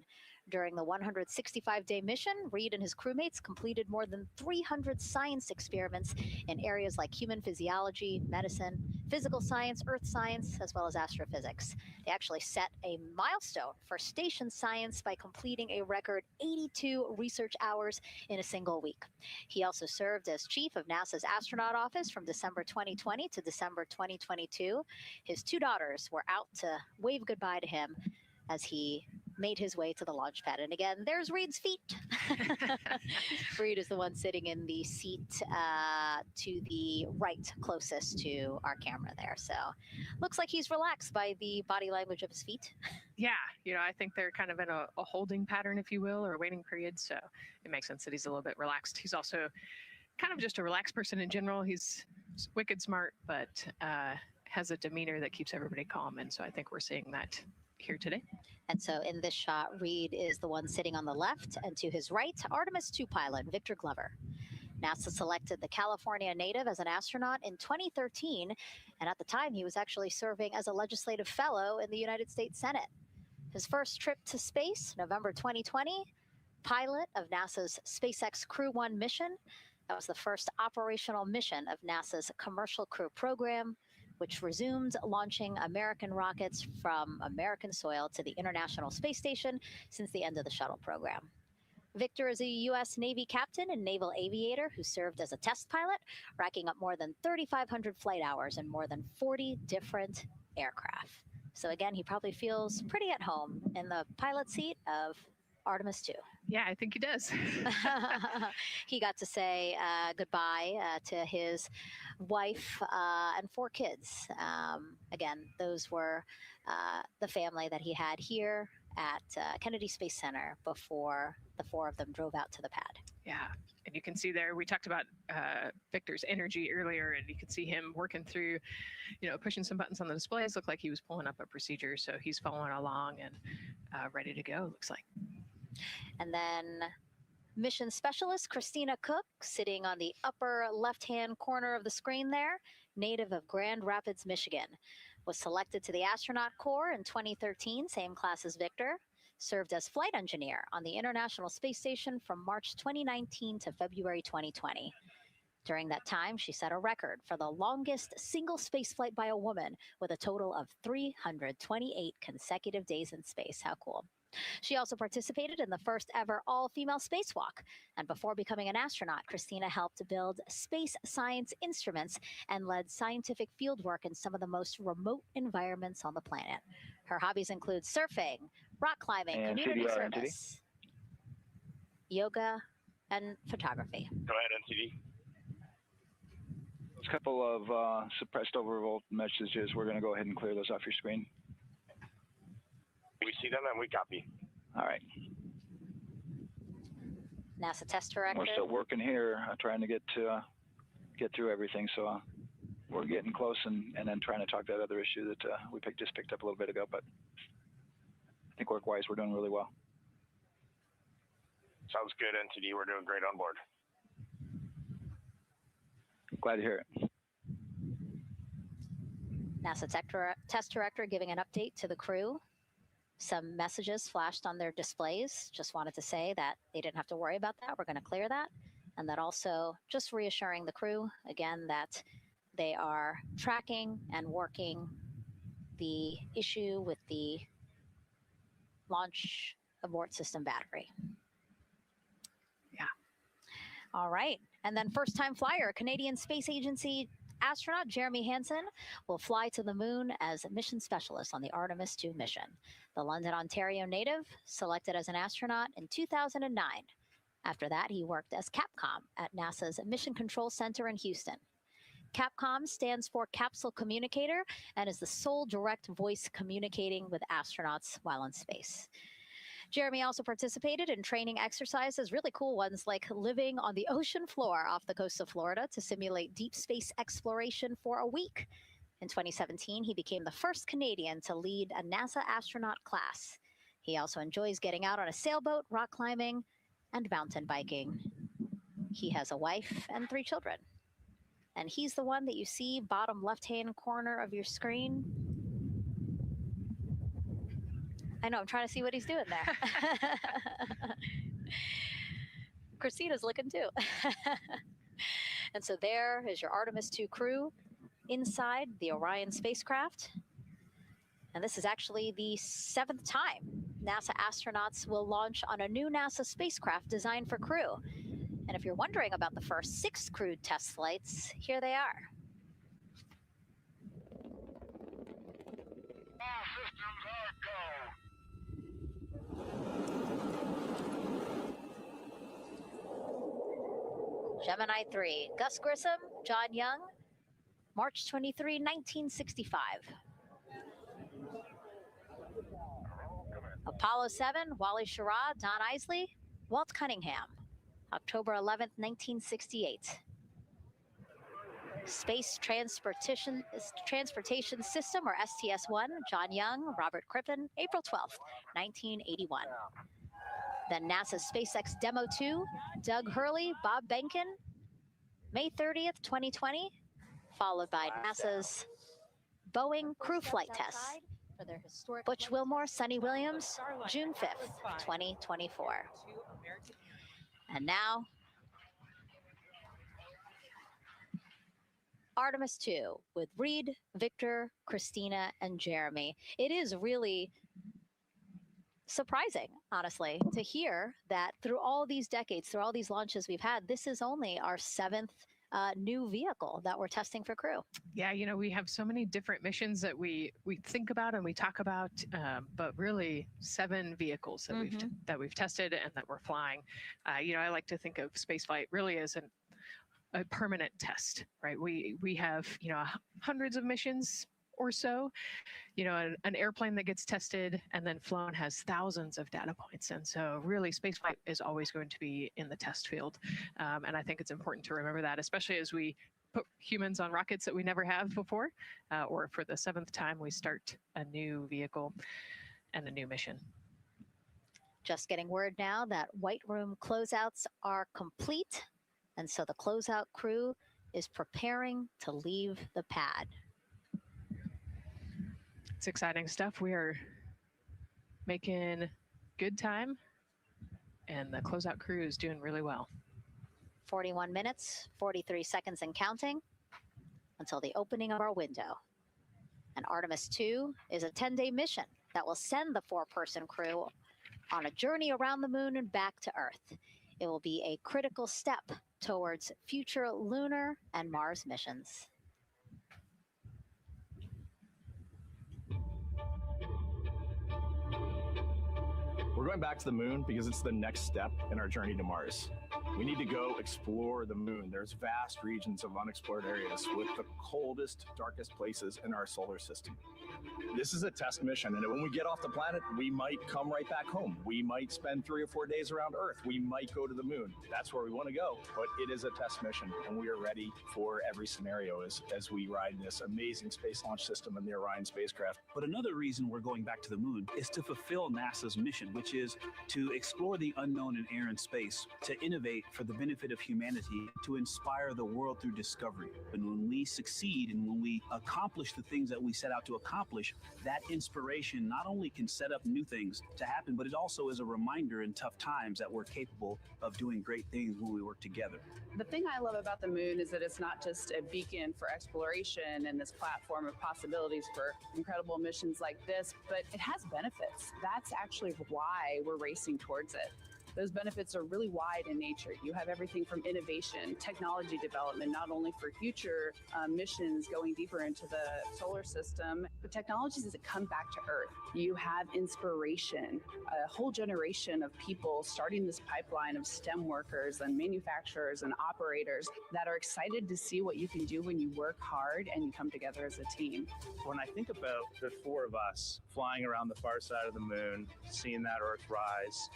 During the 165-day mission, Reed and his crewmates completed more than 300 science experiments in areas like human physiology, medicine, physical science, earth science, as well as astrophysics. They actually set a milestone for station science by completing a record 82 research hours in a single week. He also served as chief of NASA's astronaut office from December 2020 to December 2022. His 2 daughters were out to wave goodbye to him as he made his way to the launch pad. And again, there's Reed's feet. Reed is the one sitting in the seat to the right, closest to our camera there. So looks like he's relaxed by the body language of his feet. Yeah, I think they're kind of in a holding pattern, if you will, or a waiting period. So it makes sense that he's a little bit relaxed. He's also kind of just a relaxed person in general. He's wicked smart, but has a demeanor that keeps everybody calm. And so I think we're seeing that here today. And so in this shot, Reed is the one sitting on the left, and to his right, Artemis 2 pilot Victor Glover. NASA selected the California native as an astronaut in 2013, and at the time he was actually serving as a legislative fellow in the United States Senate. His first trip to space, November 2020, pilot of NASA's SpaceX Crew 1 mission. That was the first operational mission of NASA's Commercial Crew program, which resumed launching American rockets from American soil to the International Space Station since the end of the shuttle program. Victor is a U.S. Navy captain and naval aviator who served as a test pilot, racking up more than 3,500 flight hours in more than 40 different aircraft. So again, he probably feels pretty at home in the pilot seat of Artemis 2. Yeah, I think he does. He got to say goodbye to his wife and 4 kids. Again, those were the family that he had here at Kennedy Space Center before the 4 of them drove out to the pad. Yeah, and you can see there, we talked about Victor's energy earlier, and you can see him working through, pushing some buttons on the displays. Looked like he was pulling up a procedure, so he's following along and ready to go, looks like. And then mission specialist Christina Cook, sitting on the upper left-hand corner of the screen there, native of Grand Rapids, Michigan, was selected to the astronaut corps in 2013, same class as Victor, served as flight engineer on the International Space Station from March 2019 to February 2020. During that time, she set a record for the longest single spaceflight by a woman with a total of 328 consecutive days in space. How cool. She also participated in the first ever all-female spacewalk. And before becoming an astronaut, Christina helped build space science instruments and led scientific fieldwork in some of the most remote environments on the planet. Her hobbies include surfing, rock climbing, and community CDR, service, yoga, and photography. Go ahead, NCD. There's a couple of suppressed overvolt messages. We're going to go ahead and clear those off your screen. We see them and we copy. All right. NASA test director. We're still working here, trying to get through everything. So we're getting close, and then trying to talk that other issue that we just picked up a little bit ago. But I think work-wise, we're doing really well. Sounds good, NTD. We're doing great on board. Glad to hear it. NASA test director giving an update to the crew. Some messages flashed on their displays. Just wanted to say that they didn't have to worry about that. We're going to clear that. And that also just reassuring the crew, again, that they are tracking and working the issue with the launch abort system battery. Yeah. All right. And then first-time flyer, Canadian Space Agency astronaut Jeremy Hansen will fly to the moon as a mission specialist on the Artemis 2 mission. The London, Ontario native selected as an astronaut in 2009. After that, he worked as Capcom at NASA's Mission Control Center in Houston. Capcom stands for Capsule Communicator and is the sole direct voice communicating with astronauts while in space. Jeremy also participated in training exercises, really cool ones like living on the ocean floor off the coast of Florida to simulate deep space exploration for a week. In 2017, he became the first Canadian to lead a NASA astronaut class. He also enjoys getting out on a sailboat, rock climbing, and mountain biking. He has a wife and 3 children. And he's the one that you see bottom left-hand corner of your screen. I know, I'm trying to see what he's doing there. Christina's looking too. And so there is your Artemis 2 crew inside the Orion spacecraft. And this is actually the 7th time NASA astronauts will launch on a new NASA spacecraft designed for crew. And if you're wondering about the first 6 crewed test flights, here they are. Gemini 3, Gus Grissom, John Young, March 23, 1965. Apollo 7, Wally Schirra, Don Isley, Walt Cunningham, October 11th, 1968. Space Transportation System, or STS-1, John Young, Robert Crippen, April 12th, 1981. Then NASA's SpaceX Demo 2, Doug Hurley, Bob Behnken, May 30th, 2020, followed by NASA's Boeing crew flight tests, For their historic Butch Wilmore, Sonny Williams, June 5th, 2024. And now, Artemis 2 with Reed, Victor, Christina, and Jeremy. It is really surprising, honestly, to hear that through all these decades, through all these launches we've had, this is only our 7th new vehicle that we're testing for crew. Yeah, you know, we have so many different missions that we think about and we talk about, but really 7 vehicles that we've tested and that we're flying. You know, I like to think of spaceflight really as a permanent test, right? We have, you know, hundreds of missions or so. You know, an airplane that gets tested and then flown has thousands of data points. And so really spaceflight is always going to be in the test field. And I think it's important to remember that, especially as we put humans on rockets that we never have before, or for the 7th time we start a new vehicle and a new mission. Just getting word now that White Room closeouts are complete. And so the closeout crew is preparing to leave the pad. It's exciting stuff. We are making good time, and the closeout crew is doing really well. 41 minutes, 43 seconds and counting until the opening of our window. And Artemis 2 is a 10-day mission that will send the 4-person crew on a journey around the moon and back to Earth. It will be a critical step towards future lunar and Mars missions. We're going back to the moon because it's the next step in our journey to Mars. We need to go explore the moon. There's vast regions of unexplored areas with the coldest, darkest places in our solar system. This is a test mission, and when we get off the planet, we might come right back home. We might spend 3 or 4 days around Earth. We might go to the moon. That's where we want to go, but it is a test mission, and we are ready for every scenario as we ride this amazing space launch system in the Orion spacecraft. But another reason we're going back to the moon is to fulfill NASA's mission, which is to explore the unknown in air and space, to innovate for the benefit of humanity, to inspire the world through discovery. And when we succeed and when we accomplish the things that we set out to accomplish, that inspiration not only can set up new things to happen, but it also is a reminder in tough times that we're capable of doing great things when we work together. The thing I love about the moon is that it's not just a beacon for exploration and this platform of possibilities for incredible missions like this, but it has benefits. That's actually why we're racing towards it. Those benefits are really wide in nature. You have everything from innovation, technology development, not only for future missions going deeper into the solar system, but technologies that come back to Earth. You have inspiration, a whole generation of people starting this pipeline of STEM workers and manufacturers and operators that are excited to see what you can do when you work hard and you come together as a team. When I think about the 4 of us flying around the far side of the moon, seeing that Earth rise,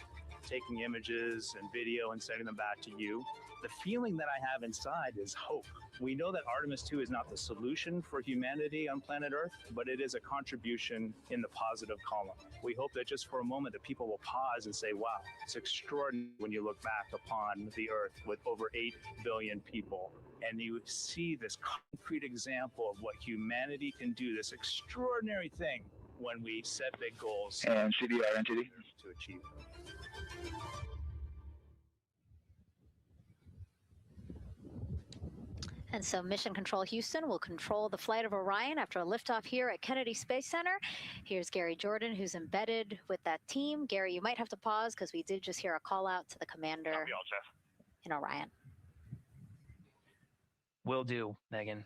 taking images and video and sending them back to you, the feeling that I have inside is hope. We know that Artemis 2 is not the solution for humanity on planet Earth, but it is a contribution in the positive column. We hope that just for a moment that people will pause and say, wow, it's extraordinary when you look back upon the Earth with over 8 billion people and you see this concrete example of what humanity can do, this extraordinary thing when we set big goals and CDR NTD to achieve. And so Mission Control Houston will control the flight of Orion after a liftoff here at Kennedy Space Center. Here's Gary Jordan, who's embedded with that team. Gary, you might have to pause because we did just hear a call out to the commander in Orion. Will do, Megan.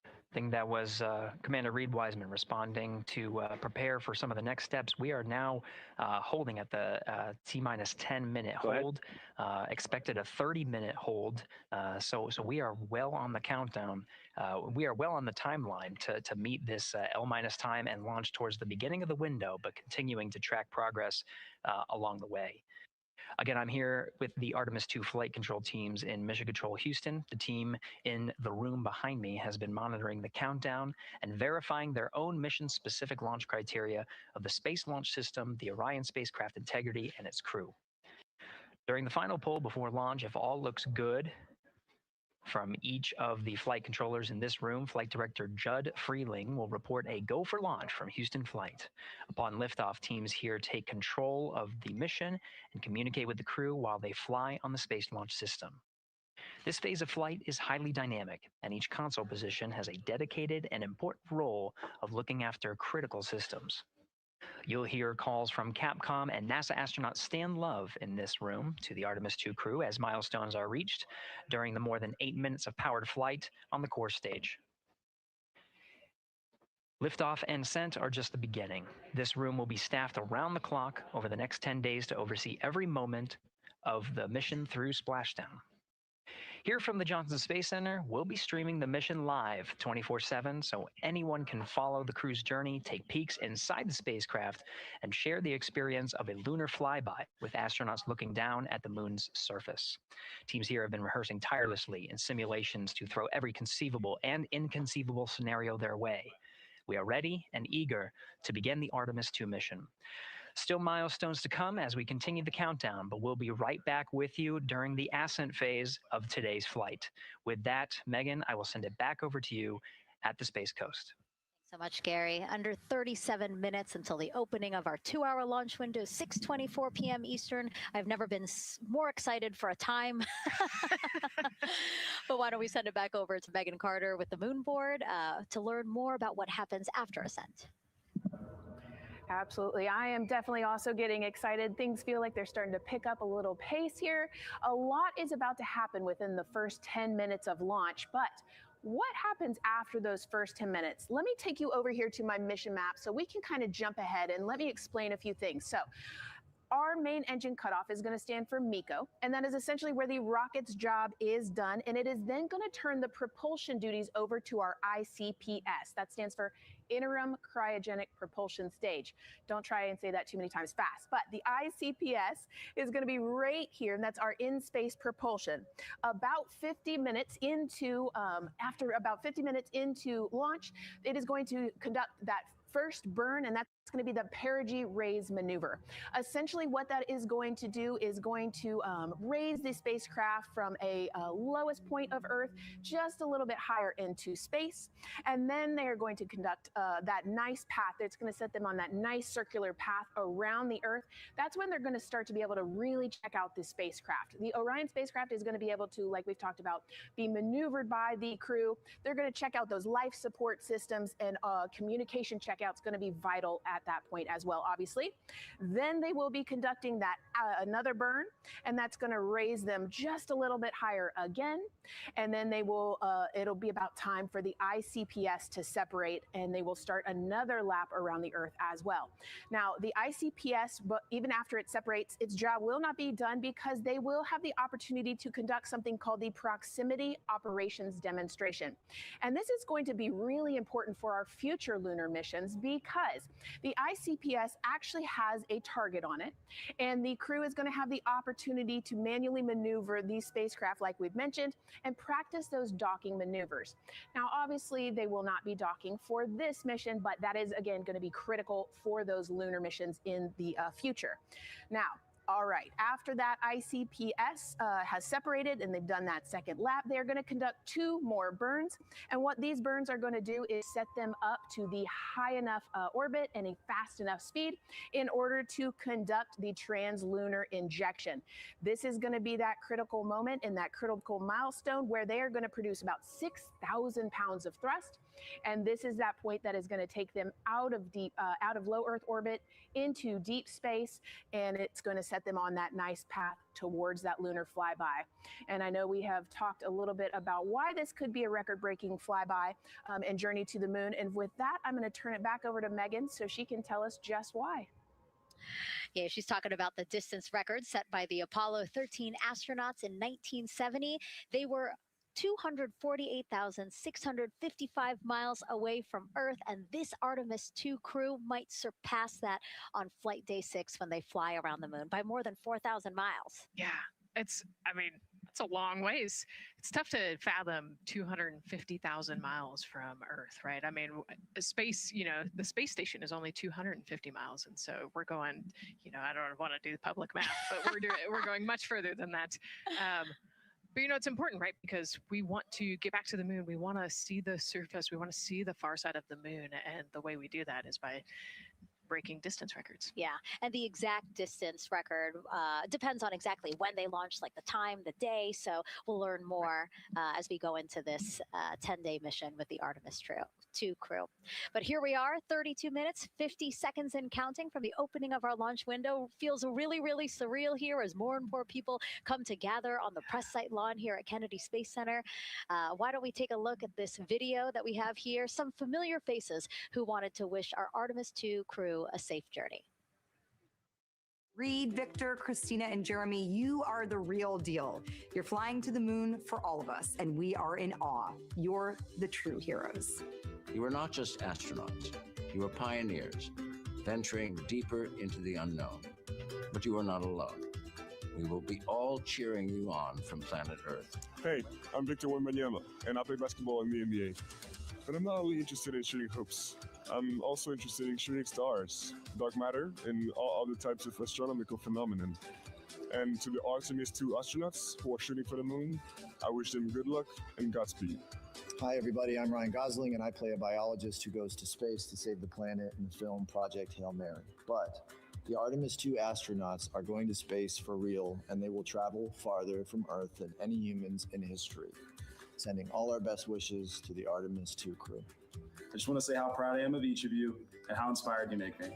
I think that was Commander Reed Wiseman responding to prepare for some of the next steps. We are now holding at the T-minus 10-minute hold, expected a 30-minute hold. So we are well on the countdown. We are well on the timeline to meet this L- time and launch towards the beginning of the window, but continuing to track progress along the way. Again, I'm here with the Artemis 2 flight control teams in Mission Control Houston. The team in the room behind me has been monitoring the countdown and verifying their own mission-specific launch criteria of the Space Launch System, the Orion spacecraft integrity, and its crew. During the final poll before launch, if all looks good, From each of the flight controllers in this room, Flight Director Judd Freeling will report a go for launch from Houston Flight. Upon liftoff, teams here take control of the mission and communicate with the crew while they fly on the Space Launch System. This phase of flight is highly dynamic, and each console position has a dedicated and important role of looking after critical systems. You'll hear calls from Capcom and NASA astronaut Stan Love in this room to the Artemis II crew as milestones are reached during the more than 8 minutes of powered flight on the core stage. Liftoff and ascent are just the beginning. This room will be staffed around the clock over the next 10 days to oversee every moment of the mission through splashdown. Here from the Johnson Space Center, we'll be streaming the mission live 24/7 so anyone can follow the crew's journey, take peeks inside the spacecraft, and share the experience of a lunar flyby with astronauts looking down at the moon's surface. Teams here have been rehearsing tirelessly in simulations to throw every conceivable and inconceivable scenario their way. We are ready and eager to begin the Artemis II mission. Still milestones to come as we continue the countdown, but we'll be right back with you during the ascent phase of today's flight. With that, Megan, I will send it back over to you at the Space Coast. Thanks so much, Gary. Under 37 minutes until the opening of our 2-hour launch window, 6:24 p.m. Eastern. I've never been more excited for a time. But why don't we send it back over to Megan Carter with the Moon Board to learn more about what happens after ascent. Absolutely. I am definitely also getting excited. Things feel like they're starting to pick up a little pace here. A lot is about to happen within the first 10 minutes of launch, but what happens after those first 10 minutes? Let me take you over here to my mission map so we can kind of jump ahead and let me explain a few things. So our main engine cutoff is going to stand for MECO, and that is essentially where the rocket's job is done, and it is then going to turn the propulsion duties over to our ICPS. That stands for Interim Cryogenic Propulsion Stage. Don't try and say that too many times fast, but the ICPS is going to be right here, and that's our in-space propulsion. About 50 minutes into, after about 50 minutes into launch, it is going to conduct that first burn, and that's going to be the perigee raise maneuver. Essentially what that is going to do is going to raise the spacecraft from a lowest point of Earth just a little bit higher into space, and then they are going to conduct that nice path that's going to set them on that nice circular path around the Earth. That's when they're going to start to be able to really check out this spacecraft. The Orion spacecraft is going to be able to, like we've talked about, be maneuvered by the crew. They're going to check out those life support systems, and communication checkout's going to be vital at that point as well, obviously. Then they will be conducting that another burn, and that's going to raise them just a little bit higher again. And then they will, it'll be about time for the ICPS to separate, and they will start another lap around the Earth as well. Now, the ICPS, but even after it separates, its job will not be done because they will have the opportunity to conduct something called the Proximity Operations Demonstration. And this is going to be really important for our future lunar missions because the ICPS actually has a target on it, and the crew is going to have the opportunity to manually maneuver these spacecraft like we've mentioned and practice those docking maneuvers. Now, obviously, they will not be docking for this mission, but that is, again, going to be critical for those lunar missions in the future. Now, all right, after that ICPS has separated and they've done that second lap, they're going to conduct 2 more burns. And what these burns are going to do is set them up to the high enough orbit and a fast enough speed in order to conduct the translunar injection. This is going to be that critical moment and that critical milestone where they are going to produce about 6,000 pounds of thrust. And this is that point that is going to take them out of low Earth orbit into deep space, and it's going to set them on that nice path towards that lunar flyby. And I know we have talked a little bit about why this could be a record-breaking flyby and journey to the moon. And with that, I'm going to turn it back over to Megan so she can tell us just why. Yeah, she's talking about the distance record set by the Apollo 13 astronauts in 1970. They were 248,655 miles away from Earth, and this Artemis II crew might surpass that on flight day 6 when they fly around the moon by more than 4,000 miles. Yeah, it's a long ways. It's tough to fathom 250,000 miles from Earth, right? I mean, space, the space station is only 250 miles. And so we're going, I don't want to do the public math, but we're going much further than that. But, it's important, right? Because we want to get back to the moon. We want to see the surface. We want to see the far side of the moon. And the way we do that is by breaking distance records. Yeah, and the exact distance record depends on exactly when they launched, like the time, the day. So we'll learn more as we go into this 10-day mission with the Artemis 2 crew. But here we are, 32 minutes, 50 seconds and counting from the opening of our launch window. Feels really, really surreal here as more and more people come to gather on the press site lawn here at Kennedy Space Center. Why don't we take a look at this video that we have here? Some familiar faces who wanted to wish our Artemis 2 crew a safe journey. Reed, Victor, Christina, and Jeremy, you are the real deal. You're flying to the moon for all of us, and we are in awe. You're the true heroes. You are not just astronauts. You are pioneers, venturing deeper into the unknown. But you are not alone. We will be all cheering you on from planet Earth. Hey, I'm Victor Wembanyama, and I play basketball in the NBA. But I'm not only interested in shooting hoops. I'm also interested in shooting stars, dark matter, and all other types of astronomical phenomenon. And to the Artemis 2 astronauts who are shooting for the moon, I wish them good luck and Godspeed. Hi, everybody. I'm Ryan Gosling, and I play a biologist who goes to space to save the planet in the film Project Hail Mary. But the Artemis 2 astronauts are going to space for real, and they will travel farther from Earth than any humans in history. Sending all our best wishes to the Artemis 2 crew. I just want to say how proud I am of each of you and how inspired you make me.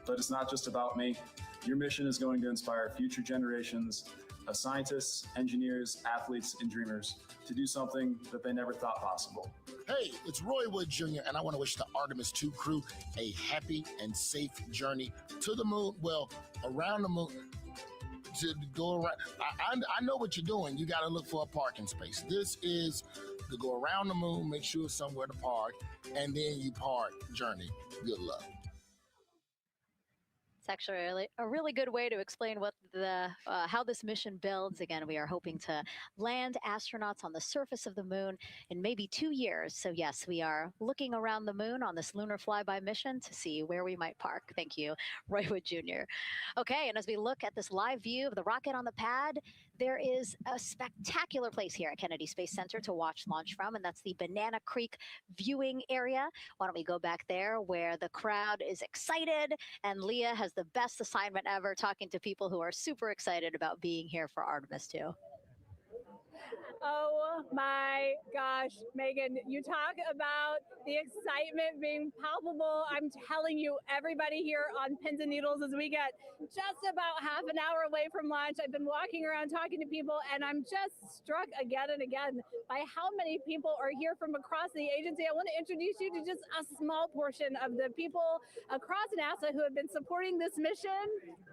But it's not just about me. Your mission is going to inspire future generations of scientists, engineers, athletes, and dreamers to do something that they never thought possible. Hey, it's Roy Wood Jr., and I want to wish the Artemis 2 crew a happy and safe journey to the moon, well, around the moon. To go around, I know what you're doing. You got to look for a parking space. This is to go around the moon, make sure somewhere to park, and then you park journey. Good luck. It's actually a really good way to explain what how this mission builds. Again, we are hoping to land astronauts on the surface of the moon in maybe 2 years. So yes, we are looking around the moon on this lunar flyby mission to see where we might park. Thank you, Roy Wood Jr. Okay, and as we look at this live view of the rocket on the pad, there is a spectacular place here at Kennedy Space Center to watch launch from, and that's the Banana Creek viewing area. Why don't we go back there where the crowd is excited, and Leah has the best assignment ever, talking to people who are super excited about being here for Artemis 2. Oh my gosh, Megan, you talk about the excitement being palpable. I'm telling you, everybody here on pins and needles as we get just about half an hour away from launch. I've been walking around talking to people, and I'm just struck again and again by how many people are here from across the agency. I want to introduce you to just a small portion of the people across NASA who have been supporting this mission.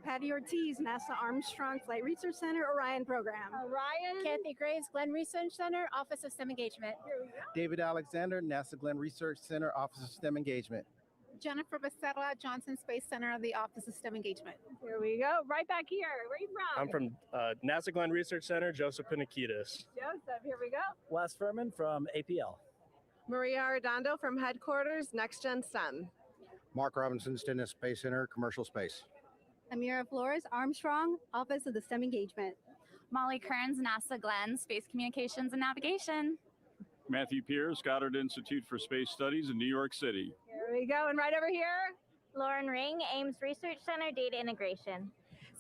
Patty Ortiz, NASA Armstrong Flight Research Center, Orion program. Orion. Kathy Graves, Glenn Research Center, Office of STEM Engagement. David Alexander, NASA Glenn Research Center, Office of STEM Engagement. Jennifer Becerra, Johnson Space Center, the Office of STEM Engagement. Here we go, right back here. Where are you from? I'm from NASA Glenn Research Center, Joseph Panakitis. Joseph, here we go. Wes Furman from APL. Maria Arredondo from Headquarters, Next Gen STEM. Mark Robinson, Stennis Space Center, Commercial Space. Amira Flores, Armstrong, Office of the STEM Engagement. Molly Kearns, NASA Glenn, Space Communications and Navigation. Matthew Pierce, Goddard Institute for Space Studies in New York City. Here we go, and right over here. Lauren Ring, Ames Research Center, Data Integration.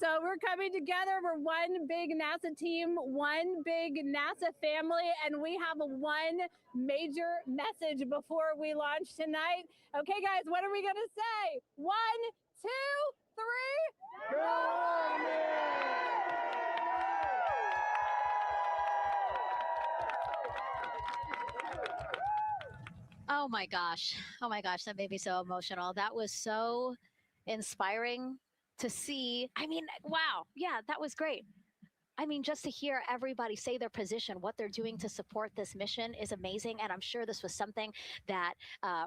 So we're coming together. We're one big NASA team, one big NASA family, and we have one major message before we launch tonight. Okay, guys, what are we going to say? 1, 2, 3. Oh my gosh. Oh my gosh. That made me so emotional. That was so inspiring to see. I mean, wow. Yeah, that was great. I mean, just to hear everybody say their position, what they're doing to support this mission is amazing. And I'm sure this was something that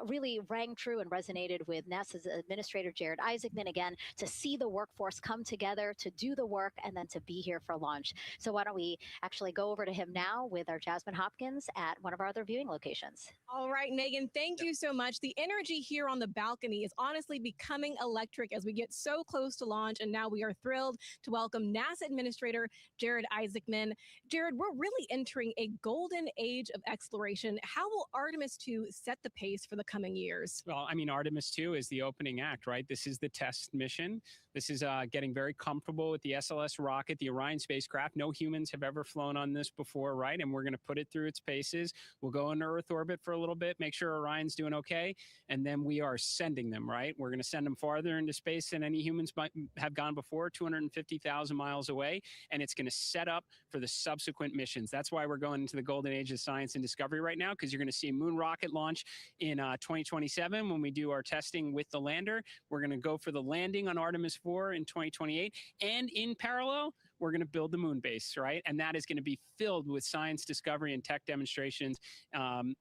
really rang true and resonated with NASA's Administrator Jared Isaacman, again, to see the workforce come together, to do the work, and then to be here for launch. So why don't we actually go over to him now with our Jasmine Hopkins at one of our other viewing locations. All right, Megan, thank you so much. The energy here on the balcony is honestly becoming electric as we get so close to launch. And now we are thrilled to welcome NASA Administrator Jared Isaacman. Jared, we're really entering a golden age of exploration. How will Artemis 2 set the pace for the coming years? Well, I mean, Artemis 2 is the opening act, right? This is the test mission. This is getting very comfortable with the SLS rocket, the Orion spacecraft. No humans have ever flown on this before, right? And we're going to put it through its paces. We'll go into Earth orbit for a little bit, make sure Orion's doing okay, and then we are sending them, right? We're going to send them farther into space than any humans might have gone before, 250,000 miles away, and it's going to set up for the subsequent missions. That's why we're going into the golden age of science and discovery right now, because you're going to see a moon rocket launch in 2027 when we do our testing with the lander. We're going to go for the landing on Artemis 4 in 2028, and in parallel, we're going to build the moon base, right? And that is going to be filled with science discovery and tech demonstrations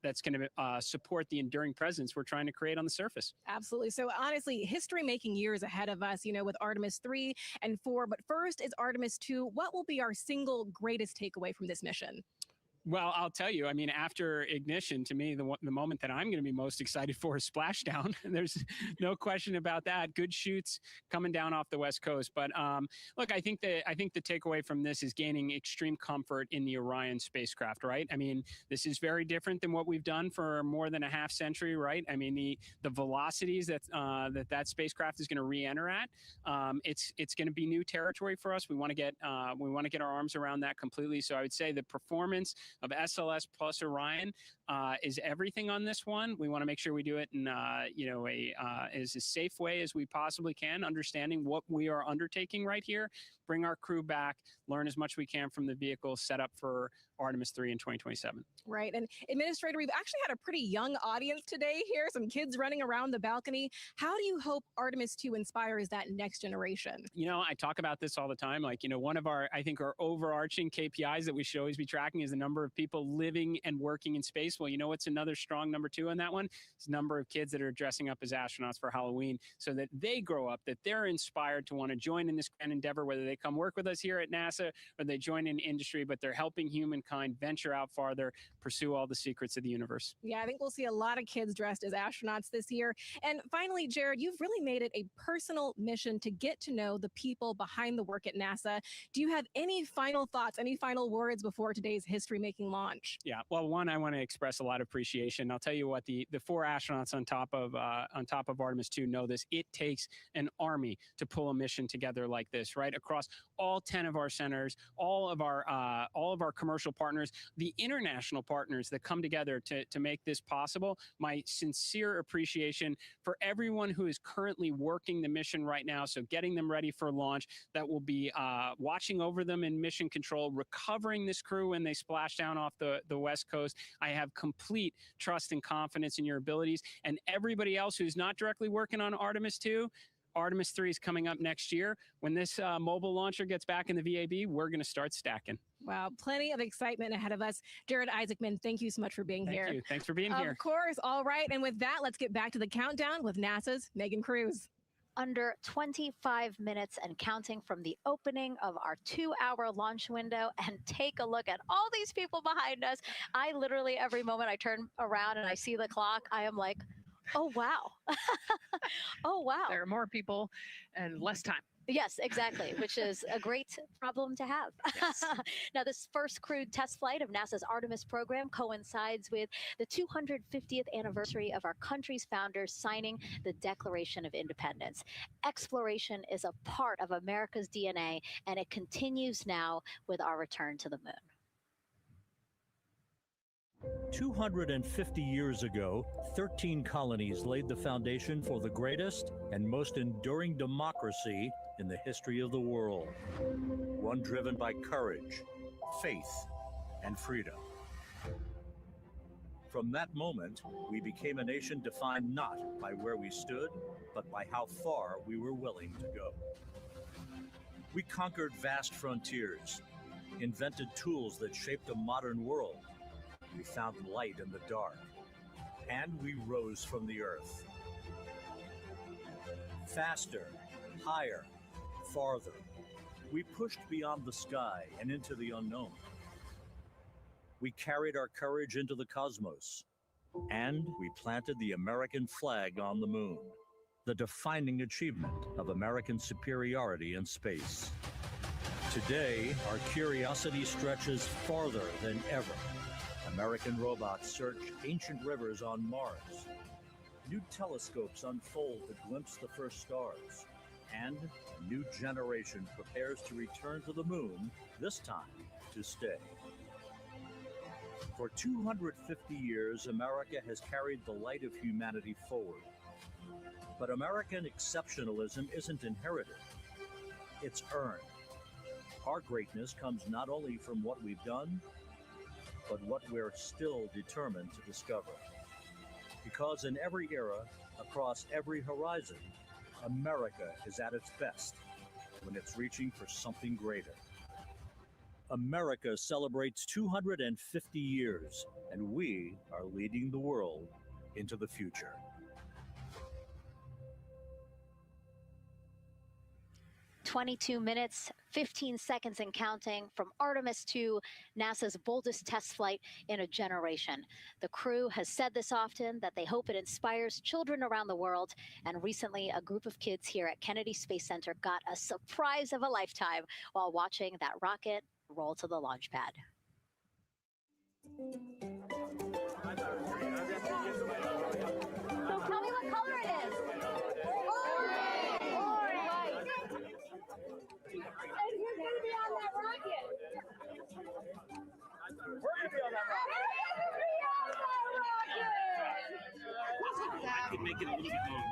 that's going to support the enduring presence we're trying to create on the surface. Absolutely. So honestly, history-making years ahead of us, with Artemis 3 and 4. But first is Artemis 2. What will be our single greatest takeaway from this mission? Well, I'll tell you, I mean, after ignition, to me, the moment that I'm going to be most excited for is splashdown. There's no question about that. Good shoots coming down off the West Coast. But look, I think the takeaway from this is gaining extreme comfort in the Orion spacecraft, right? I mean, this is very different than what we've done for more than a half century, right? I mean, the velocities that spacecraft is going to re-enter at, it's going to be new territory for us. We want to get our arms around that completely. So I would say the performance of SLS plus Orion is everything on this one. We want to make sure we do it in as a safe way as we possibly can, understanding what we are undertaking right here, bring our crew back, learn as much we can from the vehicle, set up for Artemis 3 in 2027. Right. And Administrator, we've actually had a pretty young audience today here, some kids running around the balcony. How do you hope Artemis 2 inspires that next generation? I talk about this all the time. One of our overarching KPIs that we should always be tracking is the number of people living and working in space. Well, what's another strong number 2 on that one? It's the number of kids that are dressing up as astronauts for Halloween, so that they grow up, that they're inspired to want to join in this grand endeavor, whether they come work with us here at NASA or they join in industry, but they're helping humankind venture out farther, pursue all the secrets of the universe. Yeah, I think we'll see a lot of kids dressed as astronauts this year. And finally, Jared, you've really made it a personal mission to get to know the people behind the work at NASA. Do you have any final thoughts, any final words before today's history-making launch? Yeah, well, one, I want to express a lot of appreciation. I'll tell you what, the 4 astronauts on top of Artemis 2 know this. It takes an army to pull a mission together like this, right? Across all 10 of our centers, all of our commercial partners, the international partners that come together to make this possible. My sincere appreciation for everyone who is currently working the mission right now. So getting them ready for launch, that will be watching over them in mission control, recovering this crew when they splash down off the West Coast. I have complete trust and confidence in your abilities. And everybody else who's not directly working on Artemis 2, Artemis 3 is coming up next year. When this mobile launcher gets back in the VAB, we're going to start stacking. Wow, plenty of excitement ahead of us. Jared Isaacman, thank you so much for being here. Thank you. Thanks for being here. Of course. All right. And with that, let's get back to the countdown with NASA's Megan Cruz. Under 25 minutes and counting from the opening of our 2-hour launch window. And take a look at all these people behind us. I literally, every moment I turn around and I see the clock, I am like, oh, wow. Oh, wow. There are more people and less time. Yes, exactly, which is a great problem to have. Yes. Now, this first crewed test flight of NASA's Artemis program coincides with the 250th anniversary of our country's founders signing the Declaration of Independence. Exploration is a part of America's DNA, and it continues now with our return to the moon. 250 years ago, 13 colonies laid the foundation for the greatest and most enduring democracy in the history of the world. One driven by courage, faith, and freedom. From that moment, we became a nation defined not by where we stood, but by how far we were willing to go. We conquered vast frontiers, invented tools that shaped a modern world. We found light in the dark, and we rose from the earth. Faster, higher, farther. We pushed beyond the sky and into the unknown. We carried our courage into the cosmos, and we planted the American flag on the moon, the defining achievement of American superiority in space. Today, our curiosity stretches farther than ever. American robots search ancient rivers on Mars. New telescopes unfold to glimpse the first stars. And a new generation prepares to return to the moon, this time to stay. For 250 years, America has carried the light of humanity forward. But American exceptionalism isn't inherited, it's earned. Our greatness comes not only from what we've done, but what we're still determined to discover. Because in every era, across every horizon, America is at its best when it's reaching for something greater. America celebrates 250 years, and we are leading the world into the future. "22 minutes, 15 seconds and counting from Artemis to NASA's boldest test flight in a generation. The crew has said this often, that they hope it inspires children around the world. And recently, a group of kids here at Kennedy Space Center got a surprise of a lifetime while watching that rocket roll to the launch pad. So tell me what color it is. And who's going to be on that rocket? We're going to be on that rocket. I could make it a little bit longer.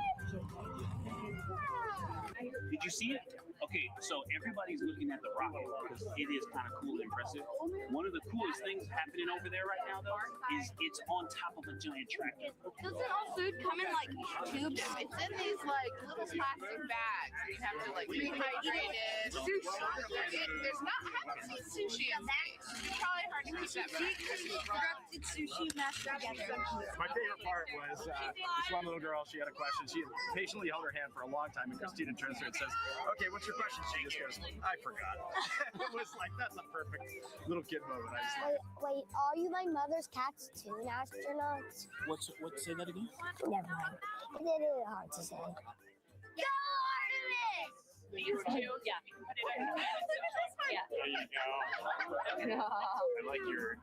Did you see it? Okay, so everybody's looking at the rocket because it is kind of cool and impressive. One of the coolest things happening over there right now, though, is it's on top of a giant tractor. Doesn't all food come in like tubes? It's in these like little plastic bags. You have to like rehydrate it. Sushi. There's not. I haven't seen sushi in space. It's probably hard to keep that corrupted sushi mashed together. My favorite part was this one little girl. She had a question. She patiently held her hand for a long time, and Christina turns to her and says, "Okay, what's your question?" She just goes, "I forgot." It was like, that's a perfect little kid moment. I just wait, are you my mother's cartoon astronauts? What's say that again? Never mind. It's a little hard to say. Go Artemis! These two? Yeah. Yeah. There you go. I like your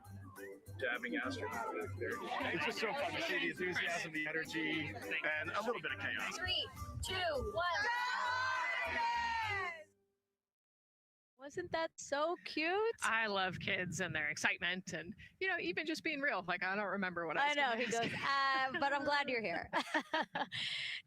dabbing astronaut back there. It's just so fun to see the enthusiasm, the energy, and a little bit of chaos. 3, 2, 1. Wasn't that so cute? I love kids and their excitement and, you know, even just being real. Like, I don't remember what I was know. gonna He ask. goes, but I'm glad you're here.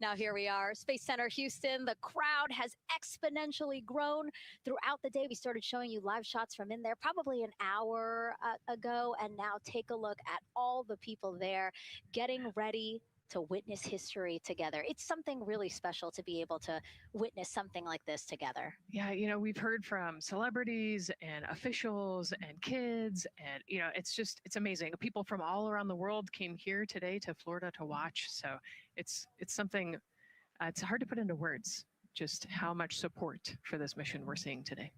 Now, here we are, Space Center Houston. The crowd has exponentially grown throughout the day. We started showing you live shots from in there probably an hour ago. And now take a look at all the people there getting ready to witness history together. It's something really special to be able to witness something like this together. Yeah, you know, we've heard from celebrities and officials and kids, and, you know, it's amazing. People from all around the world came here today to Florida to watch. So it's something, it's hard to put into words, just how much support for this mission we're seeing today.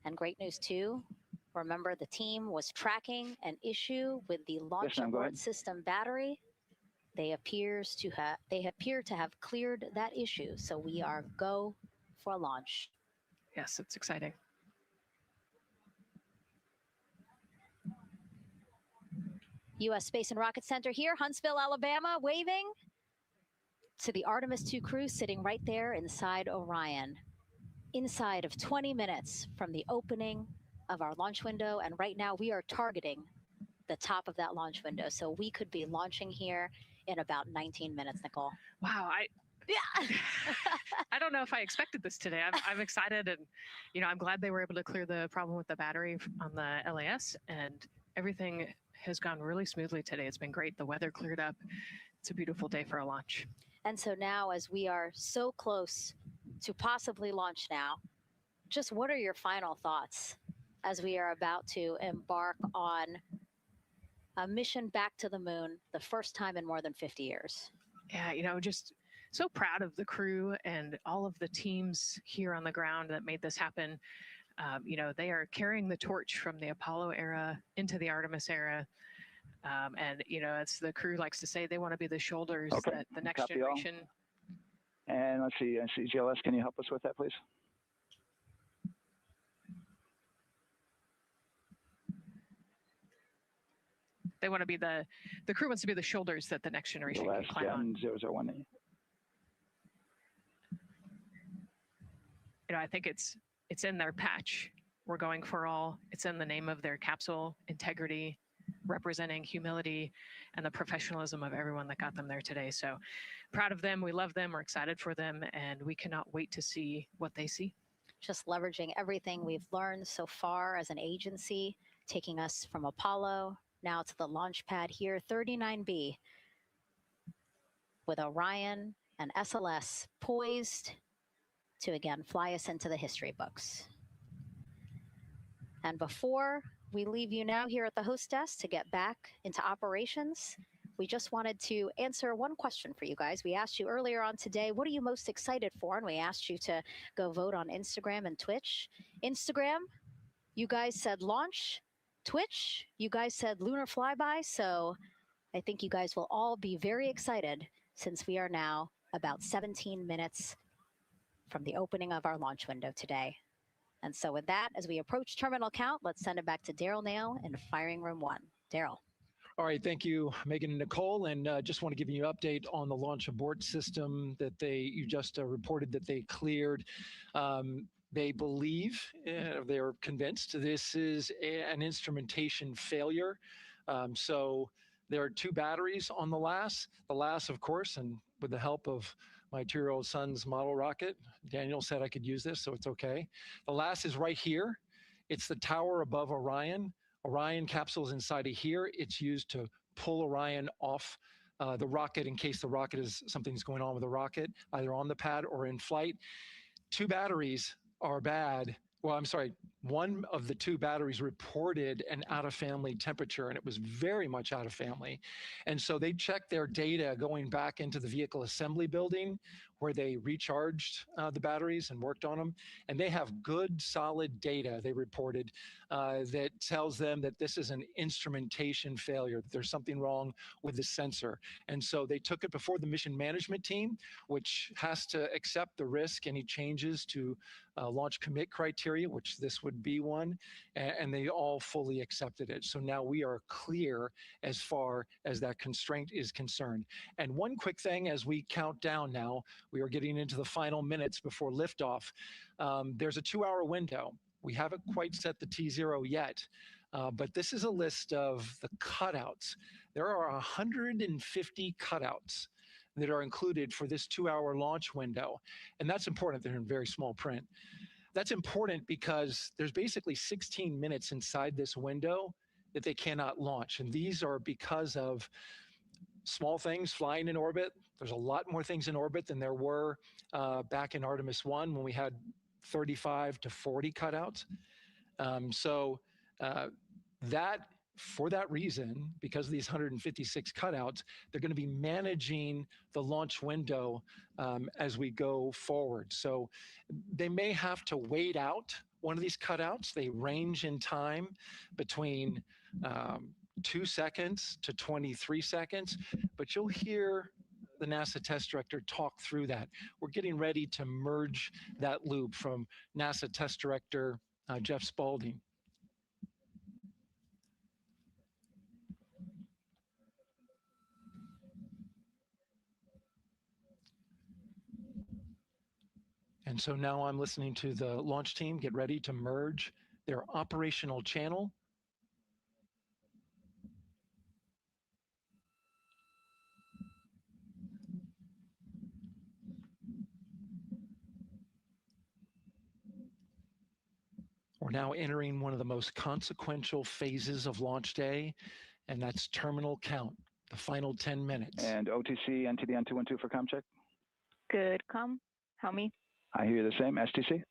And great news too. Remember, the team was tracking an issue with the launch abort system battery. They appear to have cleared that issue. So we are go for launch. Yes, it's exciting. U.S. Space and Rocket Center here, Huntsville, Alabama, waving to the Artemis 2 crew sitting right there inside Orion. Inside of 20 minutes from the opening of our launch window, and right now we are targeting the top of that launch window, so we could be launching here in about 19 minutes, Nicole. Wow, I don't know if I expected this today. I'm excited, and, you know, I'm glad they were able to clear the problem with the battery on the LAS, and everything has gone really smoothly today. It's been great. The weather cleared up. It's a beautiful day for a launch. And so now, as we are so close to possibly launch now, just what are your final thoughts as we are about to embark on a mission back to the moon, the first time in more than 50 years? Yeah, you know, just so proud of the crew and all of the teams here on the ground that made this happen. You know, they are carrying the torch from the Apollo era into the Artemis era. And, you know, as the crew likes to say, they want to be the shoulders that the next generation And let's see, GLS, can you help us with that, please? They want to be the crew wants to be the shoulders that the next generation can climb on. 001. I think it's in their patch. We're going for all. It's in the name of their capsule, integrity, representing humility, and the professionalism of everyone that got them there today. So proud of them. We love them. We're excited for them, and we cannot wait to see what they see. Just leveraging everything we've learned so far as an agency, taking us from Apollo now to the launch pad here, 39B, with Orion and SLS poised to again fly us into the history books. And before we leave you now here at the host desk to get back into operations, we just wanted to answer one question for you guys. We asked you earlier on today, what are you most excited for? And we asked you to go vote on Instagram and Twitch. Instagram, you guys said launch. Twitch, you guys said lunar flyby. So I think you guys will all be very excited since we are now about 17 minutes from the opening of our launch window today. And so with that, as we approach terminal count, let's send it back to Daryl Nail in firing room 1. Daryl. All right, thank you, Megan and Nicole. And just want to give you an update on the launch abort system that you just reported that they cleared. They believe, they're convinced this is an instrumentation failure. So there are 2 batteries on the LAS. The LAS, of course, and with the help of my 2-year-old son's model rocket, Daniel said I could use this, so it's okay. The LAS is right here. It's the tower above Orion. Orion capsule is inside of here. It's used to pull Orion off the rocket in case the rocket something's going on with the rocket, either on the pad or in flight. 2 batteries are bad. Well, I'm sorry, one of the 2 batteries reported an out-of-family temperature, and it was very much out of family. And so they checked their data going back into the vehicle assembly building where they recharged the batteries and worked on them. And they have good, solid data, they reported, that tells them that this is an instrumentation failure, that there's something wrong with the sensor. And so they took it before the mission management team, which has to accept the risk, any changes to launch commit criteria, which this would be one, and they all fully accepted it. So now we are clear as far as that constraint is concerned. And one quick thing as we count down now, we are getting into the final minutes before liftoff. There's a 2-hour window. We haven't quite set the T0 yet, but this is a list of the cutouts. There are 150 cutouts that are included for this 2-hour launch window. And that's important. They're in very small print. That's important because there's basically 16 minutes inside this window that they cannot launch. And these are because of small things flying in orbit. There's a lot more things in orbit than there were back in Artemis 1 when we had 35 to 40 cutouts. For that reason, because of these 156 cutouts, they're going to be managing the launch window as we go forward. So they may have to wait out one of these cutouts. They range in time between 2 seconds to 23 seconds, but you'll hear the NASA test director talk through that. We're getting ready to merge that loop from NASA test director Jeff Spaulding. And so now I'm listening to the launch team get ready to merge their operational channel. We're now entering one of the most consequential phases of launch day, and that's terminal count, the final 10 minutes. And OTC, NTD, N212 for comm check? Good, comm. Help me. I hear the same. STC?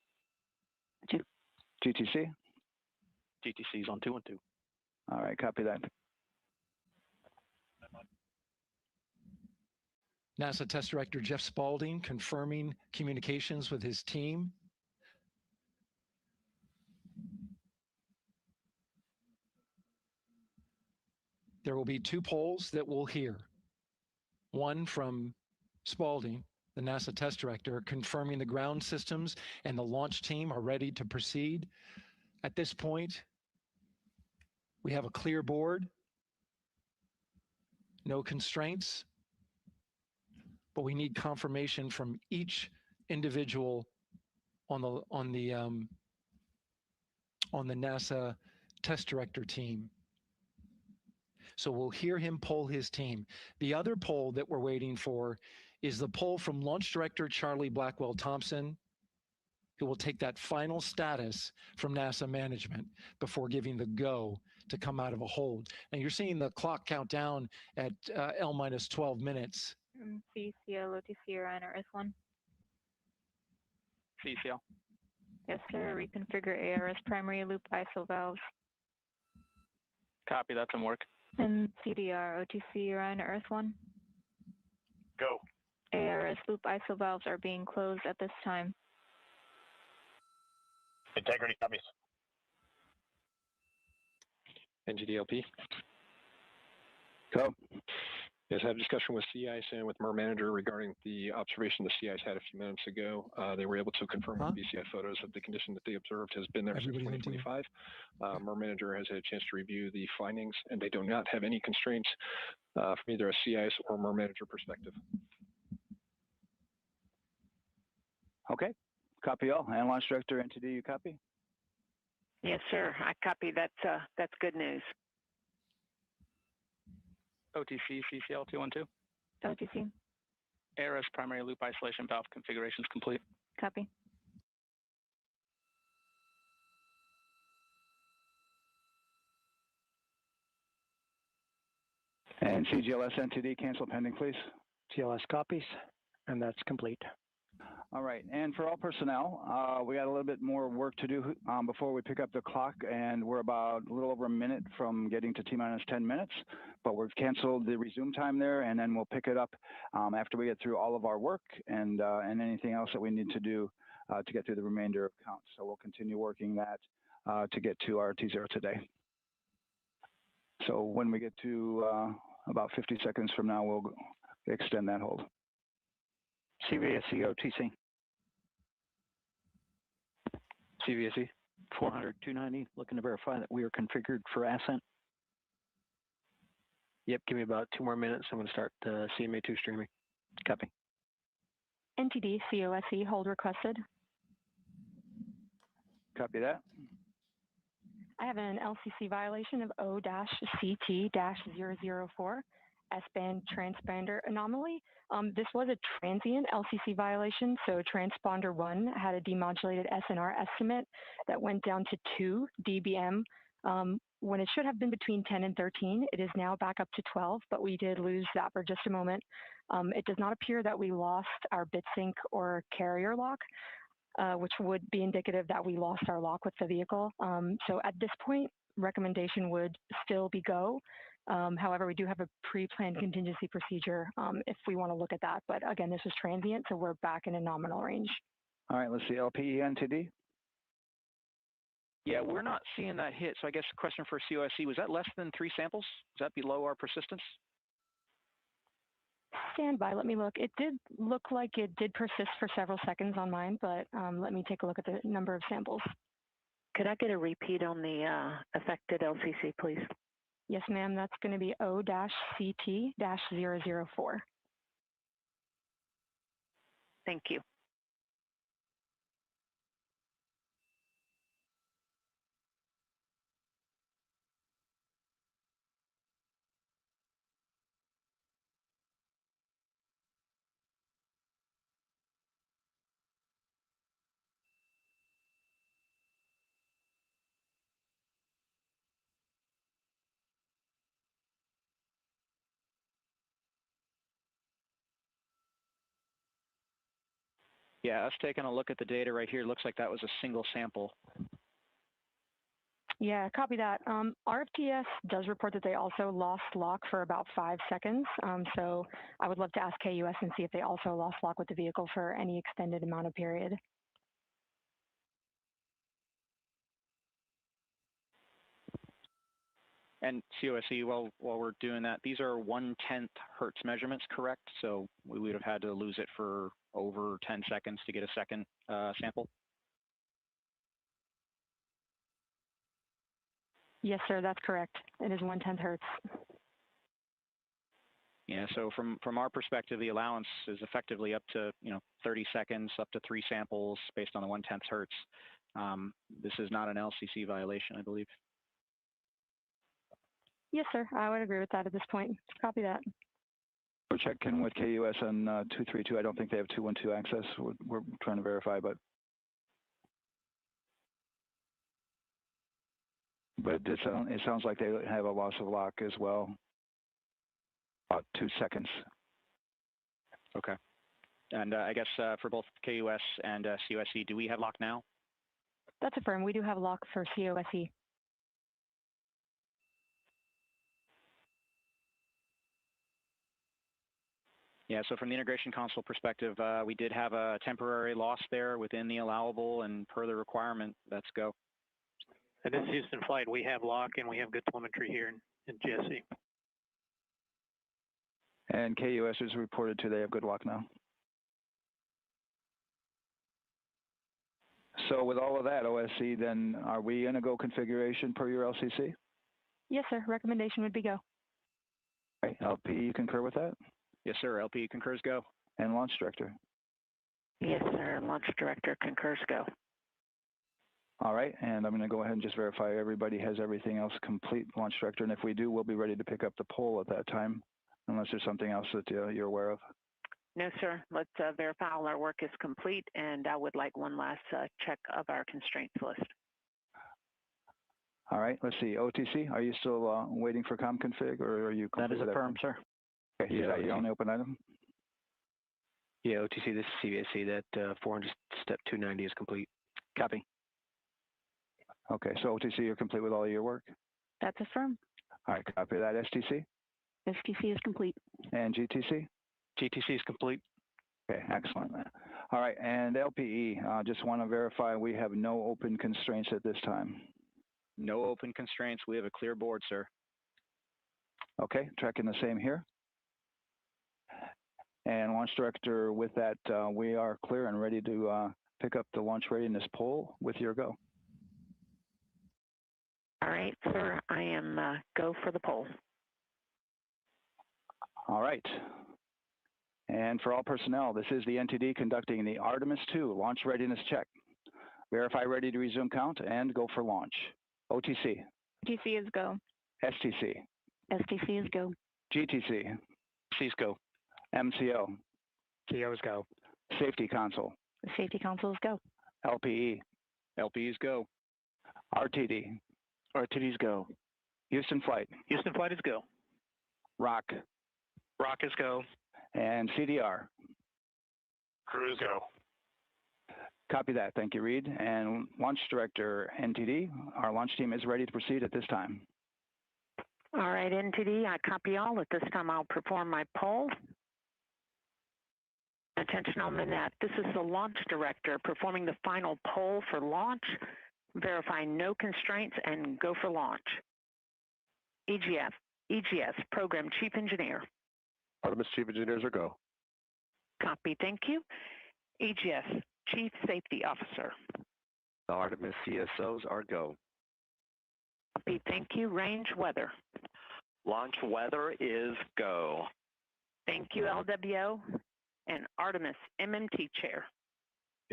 GTC? GTC's on 212. All right, copy that. NASA Test Director Jeff Spaulding confirming communications with his team. There will be 2 polls that we'll hear. One from Spaulding the NASA test director, confirming the ground systems and the launch team are ready to proceed. At this point, we have a clear board, no constraints, but we need confirmation from each individual on the NASA test director team. So we'll hear him poll his team. The other poll that we're waiting for is the poll from Launch Director Charlie Blackwell Thompson, who will take that final status from NASA management before giving the go to come out of a hold. And you're seeing the clock count down at L-12 minutes. CCL, OTC, Orion, or S1. CCL. Yes, sir. Reconfigure ARS primary loop ISO valves. Copy, that's in work. And CDR, OTC, Orion, or S1. Go. ARS loop ISO valves are being closed at this time. Integrity copies. NGDLP. Go. Yes, I had a discussion with sea ice and with MER manager regarding the observation the sea ice had a few minutes ago. They were able to confirm with BCI photos that the condition that they observed has been there since 2025. MER manager has had a chance to review the findings, and they do not have any constraints from either a sea ice or MER manager perspective. Okay. Copy all. And Launch Director, NTD, you copy? Yes, sir. I copy. That's good news. OTC, CCL 212. OTC. ARS primary loop isolation valve configuration is complete. Copy. And CGLS NTD, cancel pending, please. TLS copies, and that's complete. All right, and for all personnel, we got a little bit more work to do before we pick up the clock, and we're about a little over a minute from getting to T-minus 10 minutes, but we've canceled the resume time there, and then we'll pick it up after we get through all of our work and anything else that we need to do to get through the remainder of counts. So we'll continue working that to get to our T0 today. So when we get to about 50 seconds from now, we'll extend that hold. CVSE OTC. CVSE 400-290, looking to verify that we are configured for ascent. Yep, give me about 2 more minutes. I'm going to start CMA2 streaming. Copy. NTD, COSE, hold requested. Copy that. I have an LCC violation of O-CT-004, S-band transponder anomaly. This was a transient LCC violation, so transponder 1 had a demodulated SNR estimate that went down to 2 dBm when it should have been between 10 and 13. It is now back up to 12, but we did lose that for just a moment. It does not appear that we lost our bit sync or carrier lock, which would be indicative that we lost our lock with the vehicle. So at this point, recommendation would still be go. However, we do have a pre-planned contingency procedure if we want to look at that. But again, this is transient, so we're back in a nominal range. All right, let's see, LPE NTD. Yeah, we're not seeing that hit. So I guess the question for COSC, was that less than 3 samples? Is that below our persistence? Stand by, let me look. It did look like it did persist for several seconds on mine, but let me take a look at the number of samples. Could I get a repeat on the affected LCC, please? Yes, ma'am. That's going to be O-CT-004. Thank you. Yeah, us taking a look at the data right here, looks like that was a single sample. Yeah, copy that. RFTS does report that they also lost lock for about 5 seconds. So I would love to ask KUS and see if they also lost lock with the vehicle for any extended amount of period. And COSE, while we're doing that, these are 1/10 hertz measurements, correct? So we would have had to lose it for over 10 seconds to get a second sample? Yes, sir, that's correct. It is 1/10 hertz. Yeah, so from our perspective, the allowance is effectively up to 30 seconds, up to 3 samples based on the 1/10 hertz. This is not an LCC violation, I believe. Yes, sir, I would agree with that at this point. Copy that. We're checking with KUS on 232. I don't think they have 212 access. We're trying to verify, but it sounds like they have a loss of lock as well. About 2 seconds. Okay. And I guess for both KUS and COSE, do we have lock now? That's affirmed. We do have lock for COSE. Yeah, so from the integration console perspective, we did have a temporary loss there within the allowable, and per the requirement, let's go. And this is Houston Flight. We have lock and we have good telemetry here in GSE. And KUS is reported to they have good lock now. So with all of that, OSC, then are we in a go configuration per your LCC? Yes, sir. Recommendation would be go. Okay. LP, you concur with that? Yes, sir. LP concurs go. And launch director? Yes, sir. Launch director concurs go. All right, and I'm going to go ahead and just verify everybody has everything else complete, launch director, and if we do, we'll be ready to pick up the poll at that time, unless there's something else that you're aware of. No, sir. Let's verify all our work is complete, and I would like one last check of our constraints list. All right, let's see. OTC, are you still waiting for ComConfig, or are you? That is affirmed, sir. Okay, is that your only open item? Yeah, OTC, this is CVSC. That 400 step 290 is complete. Copy. Okay, so OTC, you're complete with all of your work? That's affirmed. All right, copy that. STC? STC is complete. And GTC? GTC is complete. Okay, excellent. All right, and LPE, just want to verify we have no open constraints at this time. No open constraints. We have a clear board, sir. Okay, tracking the same here. And launch director, with that, we are clear and ready to pick up the launch readiness poll with your go. All right, sir. I am go for the poll. All right. And for all personnel, this is the NTD conducting the Artemis 2 launch readiness check. Verify ready to resume count and go for launch. OTC. GTC is go. STC. STC is go. GTC. C's go. MCO. CO's go. Safety console. The safety console is go. LPE. LPE's go. RTD. RTD's go. Houston Flight. Houston Flight is go. ROC. ROC is go. And CDR. Cruise go. Copy that. Thank you, Reed. And launch director, NTD, our launch team is ready to proceed at this time. All right, NTD, I copy all. At this time, I'll perform my poll. Attention on the net. This is the launch director performing the final poll for launch, verifying no constraints, and go for launch. EGS, Program Chief Engineer. Artemis Chief Engineers are go. Copy, thank you. EGS, Chief Safety Officer. The Artemis CSOs are go. Copy, thank you. Range weather. Launch weather is go. Thank you, LWO. And Artemis MMT Chair.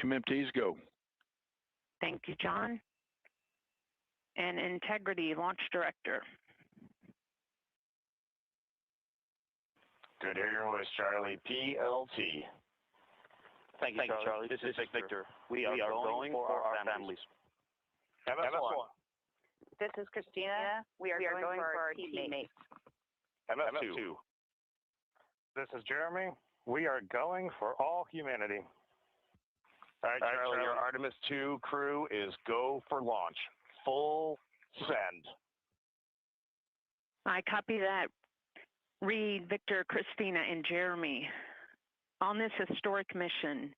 MMT's go. Thank you, John. And Integrity Launch Director. Good Air was Charlie PLT. Thank you, Charlie. This is Victor. We are going for our families. MS1. This is Christina. We are going for our teammates. MS2. This is Jeremy. We are going for all humanity. All right, Charlie, your Artemis 2 crew is go for launch. Full send. I copy that. Reed, Victor, Christina, and Jeremy. On this historic mission,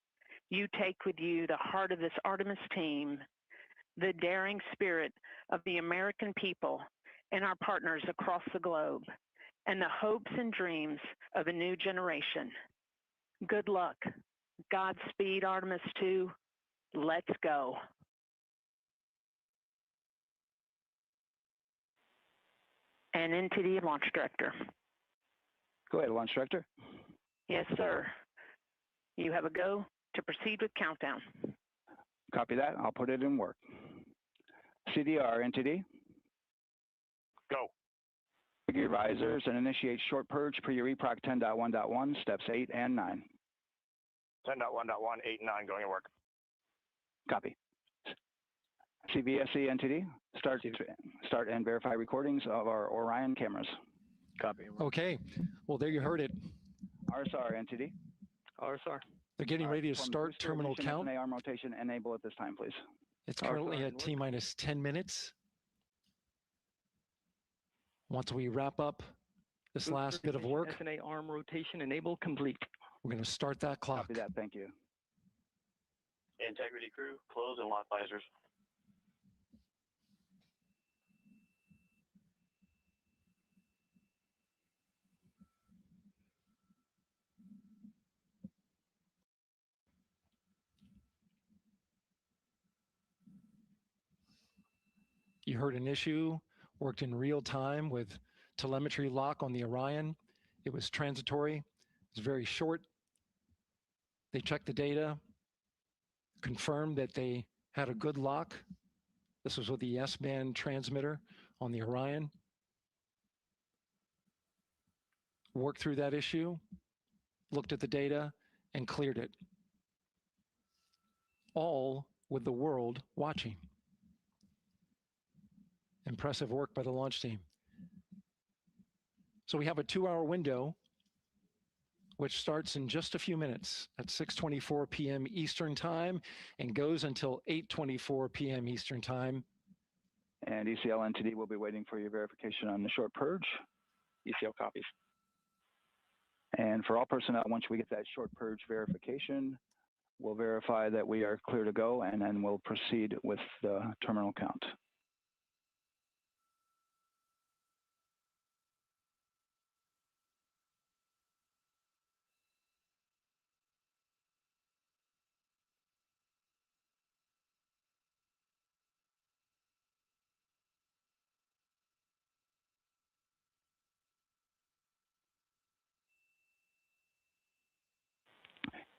you take with you the heart of this Artemis team, the daring spirit of the American people and our partners across the globe, and the hopes and dreams of a new generation. Good luck. Godspeed, Artemis 2. Let's go. And NTD Launch Director. Go ahead, Launch Director. Yes, sir. You have a go to proceed with countdown. Copy that. I'll put it in work. CDR, NTD. Go. Your risers and initiate short purge per your EPROC 10.1.1, steps 8 and 9. 10.1.1, 8 and 9 going to work. Copy. CVSE NTD, start and verify recordings of our Orion cameras. Copy. Okay. Well, there you heard it. RSR NTD. RSR. They're getting ready to start terminal count. arm rotation enable at this time, please. It's currently at T-minus 10 minutes. Once we wrap up this last bit of work, SNA arm rotation enable complete. we're going to start that clock. Copy that. Thank you. Integrity crew, close and lock visors. You heard an issue, worked in real time with telemetry lock on the Orion. It was transitory. It was very short. They checked the data, confirmed that they had a good lock. This was with the S-band transmitter on the Orion. Worked through that issue, looked at the data, and cleared it. All with the world watching. Impressive work by the launch team. So we have a 2-hour window, which starts in just a few minutes at 6:24 p.m. Eastern Time and goes until 8:24 p.m. Eastern Time. And ECL NTD will be waiting for your verification on the short purge. ECL copies. And for all personnel, once we get that short purge verification, we'll verify that we are clear to go, and then we'll proceed with the terminal count.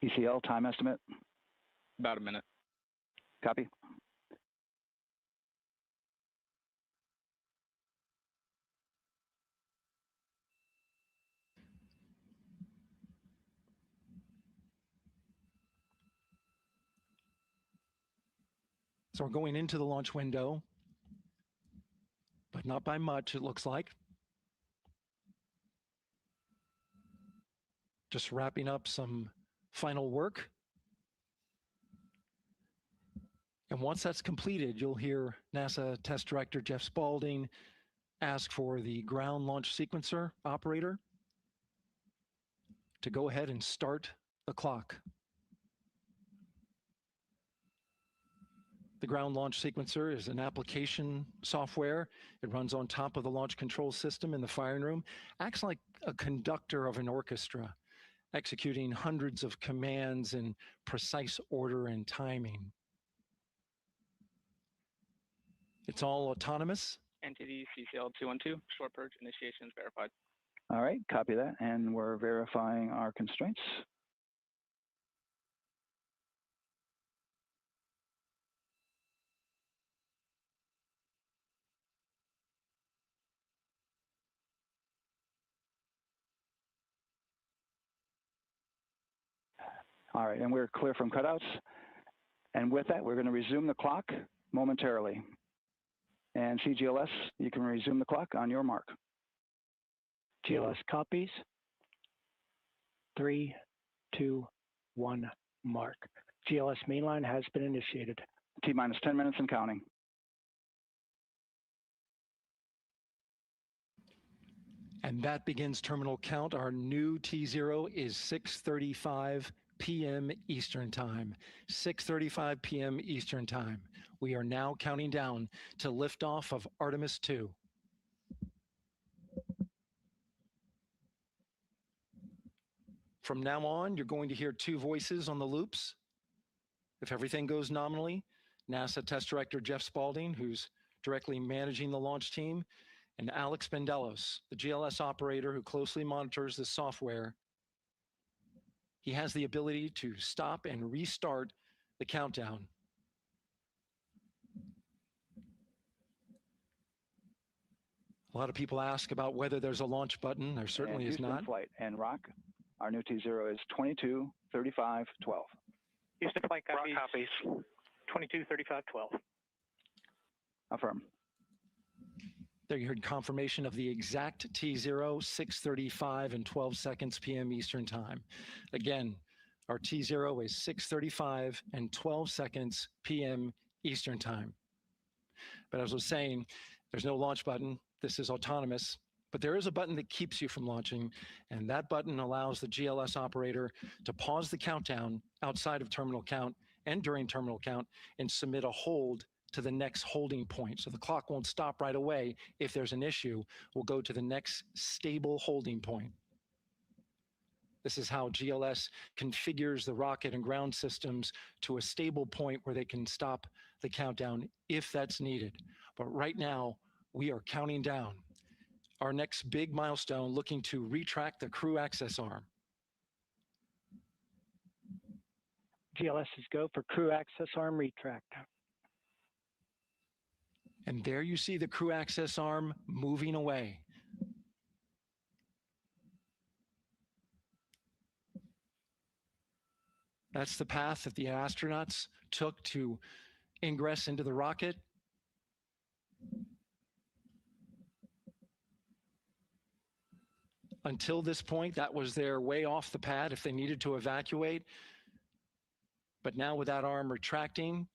ECL time estimate? About a minute. Copy. So we're going into the launch window, but not by much, it looks like. Just wrapping up some final work. And once that's completed, you'll hear NASA Test Director Jeff Spaulding ask for the ground launch sequencer operator to go ahead and start the clock. The ground launch sequencer is an application software. It runs on top of the launch control system in the firing room, acts like a conductor of an orchestra, executing hundreds of commands in precise order and timing. It's all autonomous. NTD CCL 212, short purge initiations verified. All right, copy that. And we're verifying our constraints. All right, and we're clear from cutouts. And with that, we're going to resume the clock momentarily. And CGLS, you can resume the clock on your mark. GLS copies. 3, 2, 1, mark. GLS mainline has been initiated. T-minus 10 minutes and counting. And that begins terminal count. Our new T0 is 6:35 p.m. Eastern Time. 6:35 p.m. Eastern Time. We are now counting down to liftoff of Artemis 2. From now on, you're going to hear two voices on the loops. If everything goes nominally, NASA Test Director Jeff Spaulding, who's directly managing the launch team, and Alex Bendelos, the GLS operator who closely monitors the software. He has the ability to stop and restart the countdown. A lot of people ask about whether there's a launch button. There certainly is not. Flight and Rock, our new T0 is 223512. Houston flight copies. 223512. Affirm. There you heard confirmation of the exact T0, 6:35 and 12 seconds p.m. Eastern Time. Again, our T0 is 6:35 and 12 seconds p.m. Eastern Time. But as I was saying, there's no launch button. This is autonomous, but there is a button that keeps you from launching, and that button allows the GLS operator to pause the countdown outside of terminal count and during terminal count and submit a hold to the next holding point. So the clock won't stop right away. If there's an issue, we'll go to the next stable holding point. This is how GLS configures the rocket and ground systems to a stable point where they can stop the countdown if that's needed. But right now, we are counting down our next big milestone, looking to retract the crew access arm. GLS is go for crew access arm retract. And there you see the crew access arm moving away. That's the path that the astronauts took to ingress into the rocket. Until this point, that was their way off the pad if they needed to evacuate. But now with that arm retracting,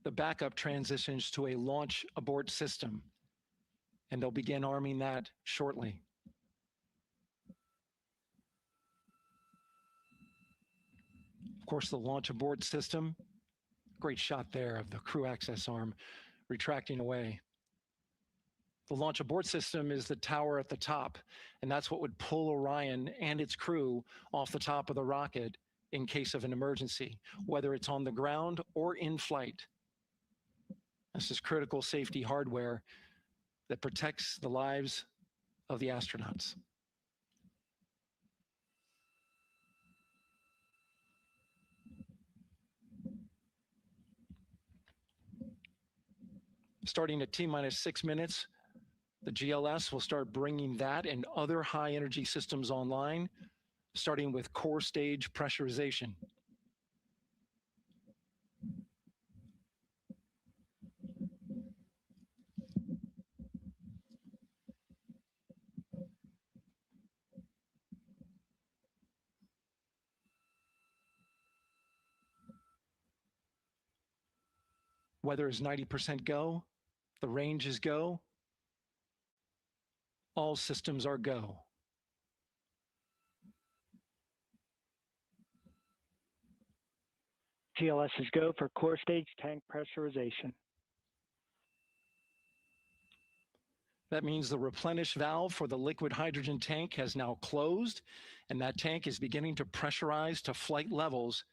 the backup transitions to a launch abort system, and they'll begin arming that shortly. Of course, the launch abort system, great shot there of the crew access arm retracting away. The launch abort system is the tower at the top, and that's what would pull Orion and its crew off the top of the rocket in case of an emergency, whether it's on the ground or in flight. This is critical safety hardware that protects the lives of the astronauts. Starting at T-minus 6 minutes, the GLS will start bringing that and other high energy systems online, starting with core stage pressurization. Weather is 90% go, the range is go, all systems are go. GLS is go for core stage tank pressurization. That means the replenish valve for the liquid hydrogen tank has now closed, and that tank is beginning to pressurize to flight levels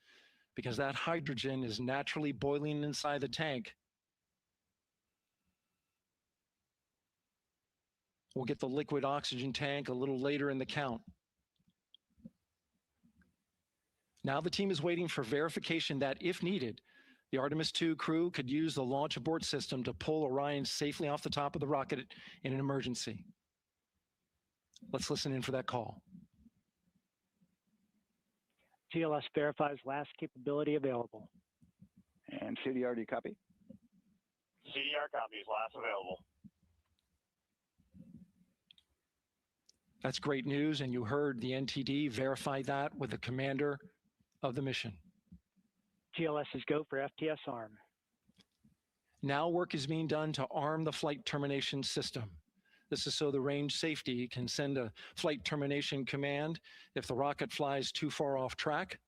because that hydrogen is naturally boiling inside the tank. We'll get the liquid oxygen tank a little later in the count. Now the team is waiting for verification that, if needed, the Artemis II crew could use the launch abort system to pull Orion safely off the top of the rocket in an emergency. Let's listen in for that call. GLS verifies last capability available. And CDR, do you copy? CDR copies, last available. That's great news, and you heard the NTD verify that with the commander of the mission. GLS is go for FTS arm. Now work is being done to arm the flight termination system. This is so the range safety can send a flight termination command if the rocket flies too far off track.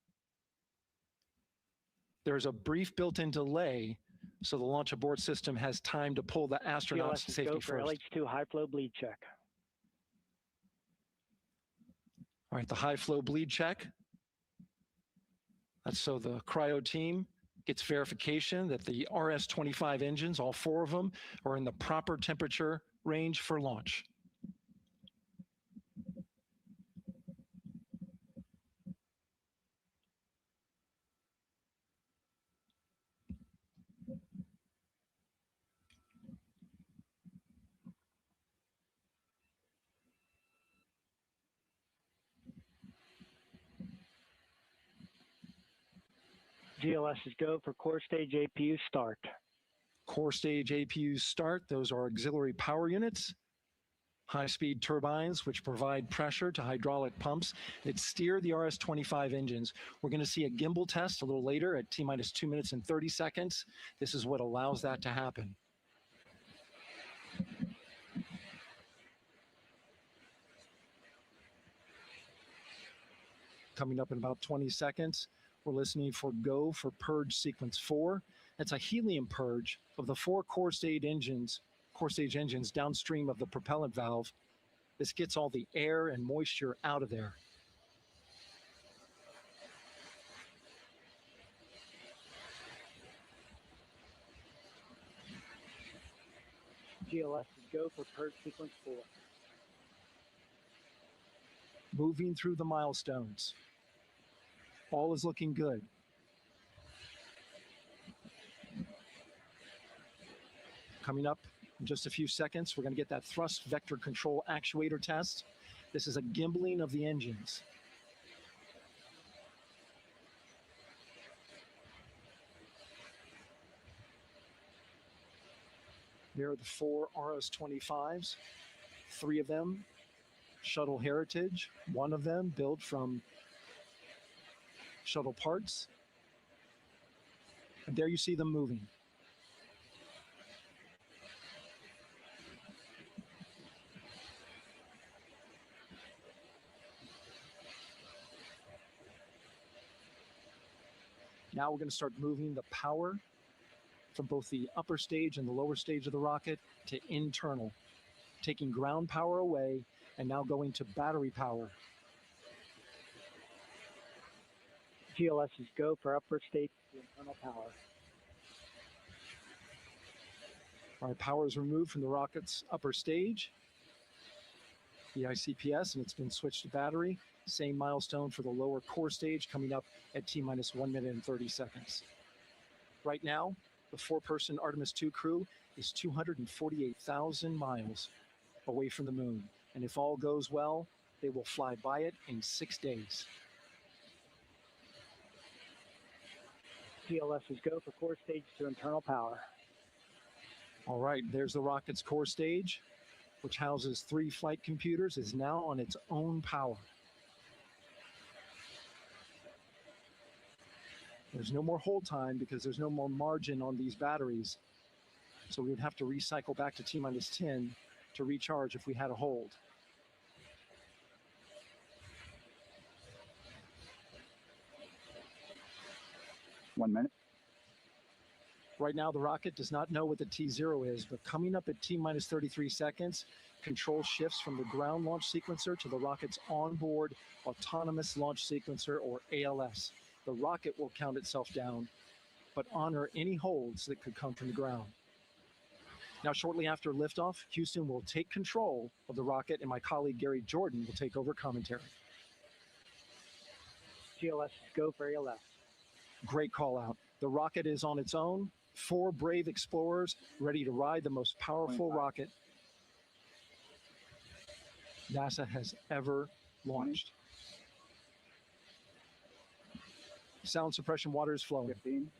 There's a brief built-in delay, so the launch abort system has time to pull the astronauts to safety go for first. LH2 high flow bleed check. All right, the high flow bleed check. That's so the cryo team gets verification that the RS-25 engines, all 4 of them, are in the proper temperature range for launch. GLS is go for core stage APU start. Core stage APUs start. Those are auxiliary power units, high-speed turbines, which provide pressure to hydraulic pumps that steer the RS-25 engines. We're going to see a gimbal test a little later at T-minus 2 minutes and 30 seconds. This is what allows that to happen. Coming up in about 20 seconds, we're listening for go for purge sequence 4. That's a helium purge of the 4 core stage engines downstream of the propellant valve. This gets all the air and moisture out of there. GLS is go for purge sequence 4. Moving through the milestones. All is looking good. Coming up in just a few seconds, we're going to get that thrust vector control actuator test. This is a gimbaling of the engines. There are the 4 RS-25s, 3 of them shuttle heritage, 1 of them built from shuttle parts. And there you see them moving. Now we're going to start moving the power from both the upper stage and the lower stage of the rocket to internal, taking ground power away and now going to battery power. GLS is go for upper stage to internal power. All right, power is removed from the rocket's upper stage, the ICPS, and it's been switched to battery. Same milestone for the lower core stage coming up at T-minus 1 minute and 30 seconds. Right now, the 4-person Artemis 2 crew is 248,000 miles away from the moon. And if all goes well, they will fly by it in 6 days. GLS is go for core stage to internal power. All right, there's the rocket's core stage, which houses 3 flight computers, is now on its own power. There's no more hold time because there's no more margin on these batteries. So we would have to recycle back to T-minus 10 to recharge if we had a hold. One minute. Right now, the rocket does not know what the T0 is, but coming up at T-minus 33 seconds, control shifts from the ground launch sequencer to the rocket's onboard autonomous launch sequencer, or ALS. The rocket will count itself down, but honor any holds that could come from the ground. Now, shortly after liftoff, Houston will take control of the rocket, and my colleague Gary Jordan will take over commentary. GLS, go for ALS. Great call out. The rocket is on its own. 4 brave explorers ready to ride the most powerful rocket NASA has ever launched. Sound suppression water is flowing. 15.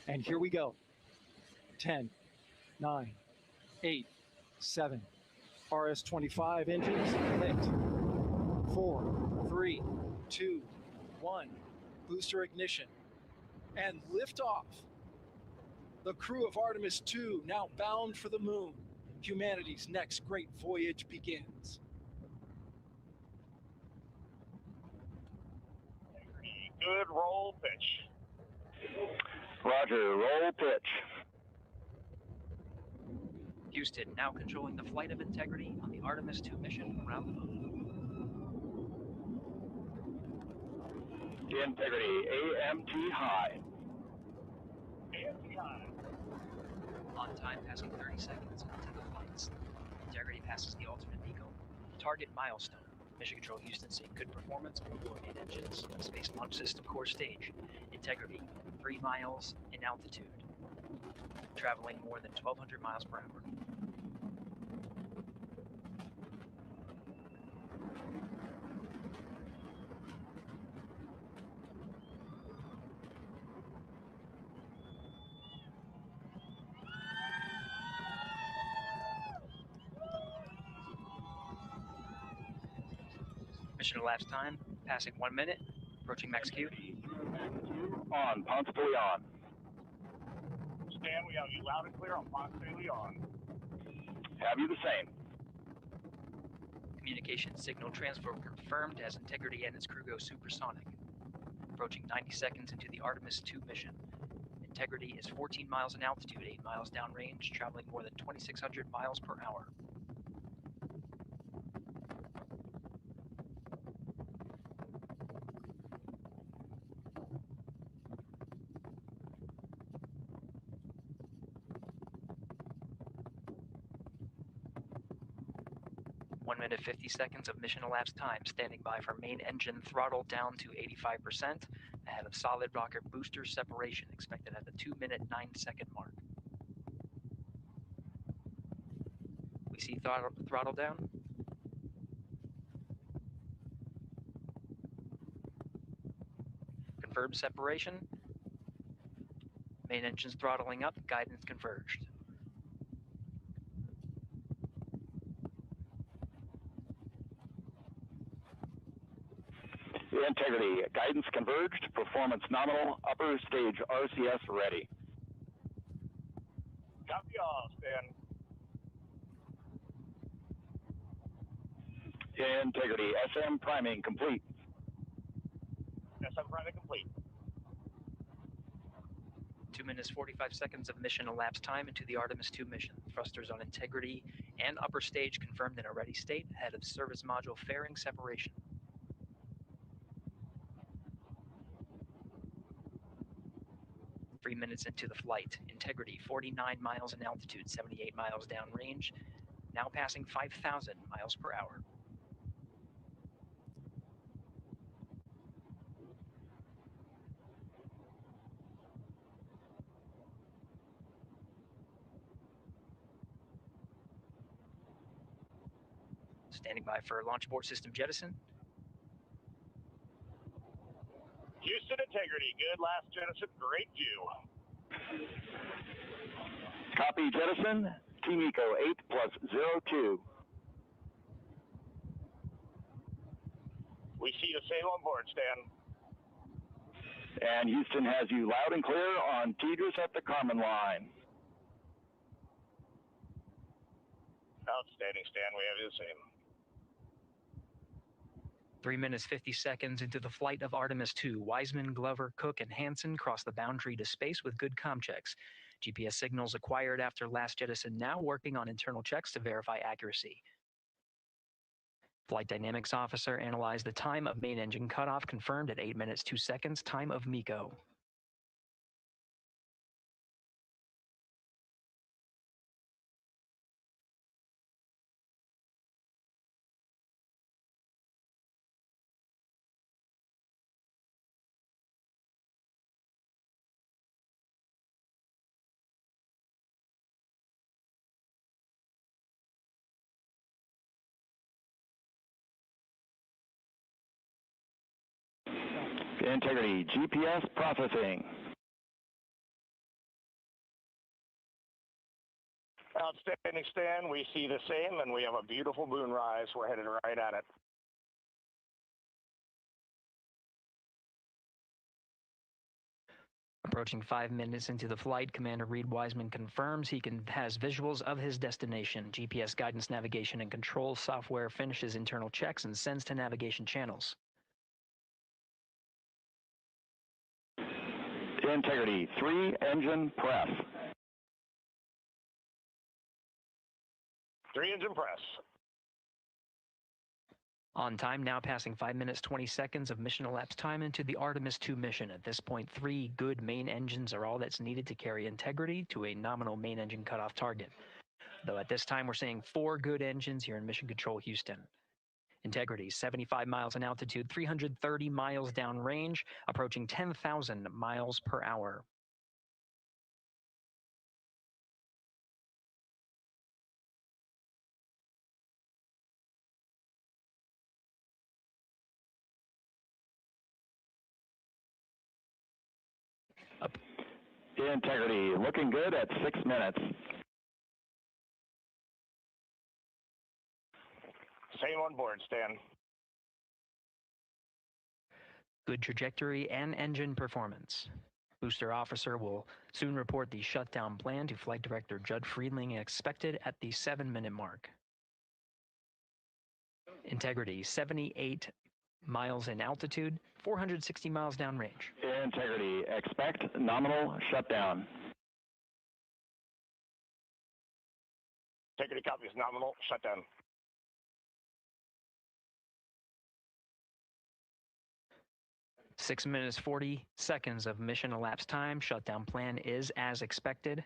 And here we go. 10, 9, 8, 7. RS-25 engines lit. 4, 3, 2, 1. Booster ignition. And liftoff. The crew of Artemis 2 now bound for the moon. Humanity's next great voyage begins. Good roll pitch. Roger, roll pitch. Houston now controlling the flight of integrity on the Artemis 2 mission around the moon. Integrity, AMT high. AMT high. On time, passing 30 seconds into the flights. Integrity passes the alternate MECO. Target milestone. Mission Control Houston seeing good performance on the main engines. Space Launch System core stage. Integrity, 3 miles in altitude. Traveling more than 1,200 miles per hour. Mission elapsed time, passing 1 minute, approaching max Q. On, Ponce de Leon. Stan, we have you loud and clear on Ponce de Leon. Have you the same. Communication signal transfer confirmed as Integrity and its crew go supersonic. Approaching 90 seconds into the Artemis 2 mission. Integrity is 14 miles in altitude, 8 miles downrange, traveling more than 2,600 miles per hour. One minute 50 seconds of mission elapsed time, standing by for main engine throttle down to 85%, ahead of solid rocket booster separation, expected at the 2-minute 9-second mark. We see throttle down. Confirmed separation. Main engines throttling up, guidance converged. Integrity, guidance converged, performance nominal, upper stage RCS ready. Copy all, Stan. Integrity, SM priming complete. SM priming complete. 2 minutes 45 seconds of mission elapsed time into the Artemis 2 mission. Thrusters on Integrity and upper stage confirmed in a ready state, ahead of service module fairing separation. 3 minutes into the flight. Integrity, 49 miles in altitude, 78 miles downrange, now passing 5,000 miles per hour. Standing by for launch abort system jettison. Houston Integrity, good last jettison, great view. Copy jettison, Team Eco 8+02. We see the same on board, Stan. And Houston has you loud and clear on TDRS at the Carmen line. Outstanding, Stan, we have you the same. 3 minutes 50 seconds into the flight of Artemis 2, Wiseman, Glover, Cook, and Hansen cross the boundary to space with good comm checks. GPS signals acquired after last jettison now working on internal checks to verify accuracy. Flight Dynamics Officer analyzed the time of main engine cutoff, confirmed at 8 minutes 2 seconds, time of MECO. Integrity, GPS processing. Outstanding, Stan. We see the same, and we have a beautiful moonrise. We're headed right at it. Approaching 5 minutes into the flight, Commander Reed Wiseman confirms he has visuals of his destination. GPS guidance, navigation, and control software finishes internal checks and sends to navigation channels. Integrity, 3 engine press. 3 engine press. On time, now passing 5 minutes, 20 seconds of mission elapsed time into the Artemis 2 mission. At this point, 3 good main engines are all that's needed to carry integrity to a nominal main engine cutoff target. Though at this time, we're seeing 4 good engines here in Mission Control Houston. Integrity, 75 miles in altitude, 330 miles downrange, approaching 10,000 miles per hour. Integrity, looking good at 6 minutes. Same on board, Stan. Good trajectory and engine performance. Booster officer will soon report the shutdown plan to Flight Director Judd Friedling, expected at the 7-minute mark. Integrity, 78 miles in altitude, 460 miles downrange. Integrity, expect nominal shutdown. Integrity copies nominal shutdown. Six minutes, 40 seconds of mission elapsed time. Shutdown plan is as expected.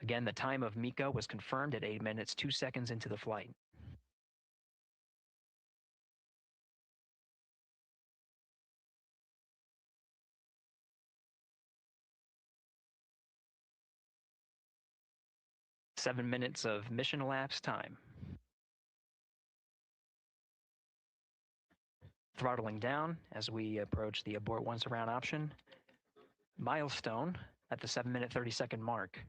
Again, the time of MECO was confirmed at 8 minutes, 2 seconds into the flight. Seven minutes of mission elapsed time. Throttling down as we approach the abort once around option. Milestone at the 7-minute, 30-second mark.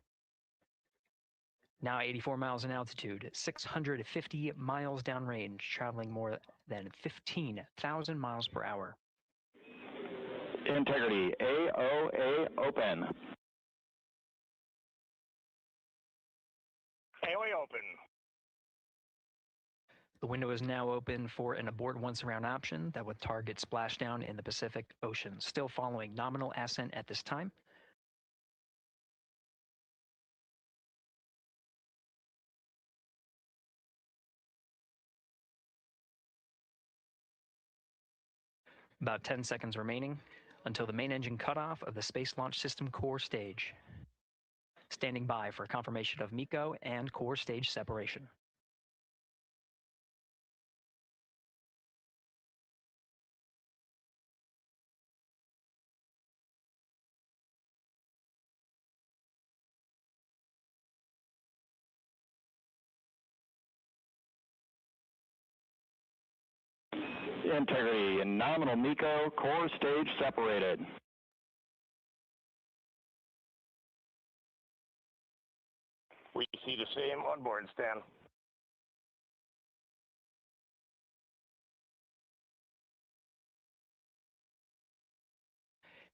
Now 84 miles in altitude, 650 miles downrange, traveling more than 15,000 miles per hour. Integrity, AOA open. AOA open. The window is now open for an abort once around option that would target splashdown in the Pacific Ocean. Still following nominal ascent at this time. About 10 seconds remaining until the main engine cutoff of the Space Launch System core stage. Standing by for confirmation of MECO and core stage separation. Integrity and nominal MECO, core stage separated. We see the same on board, Stan.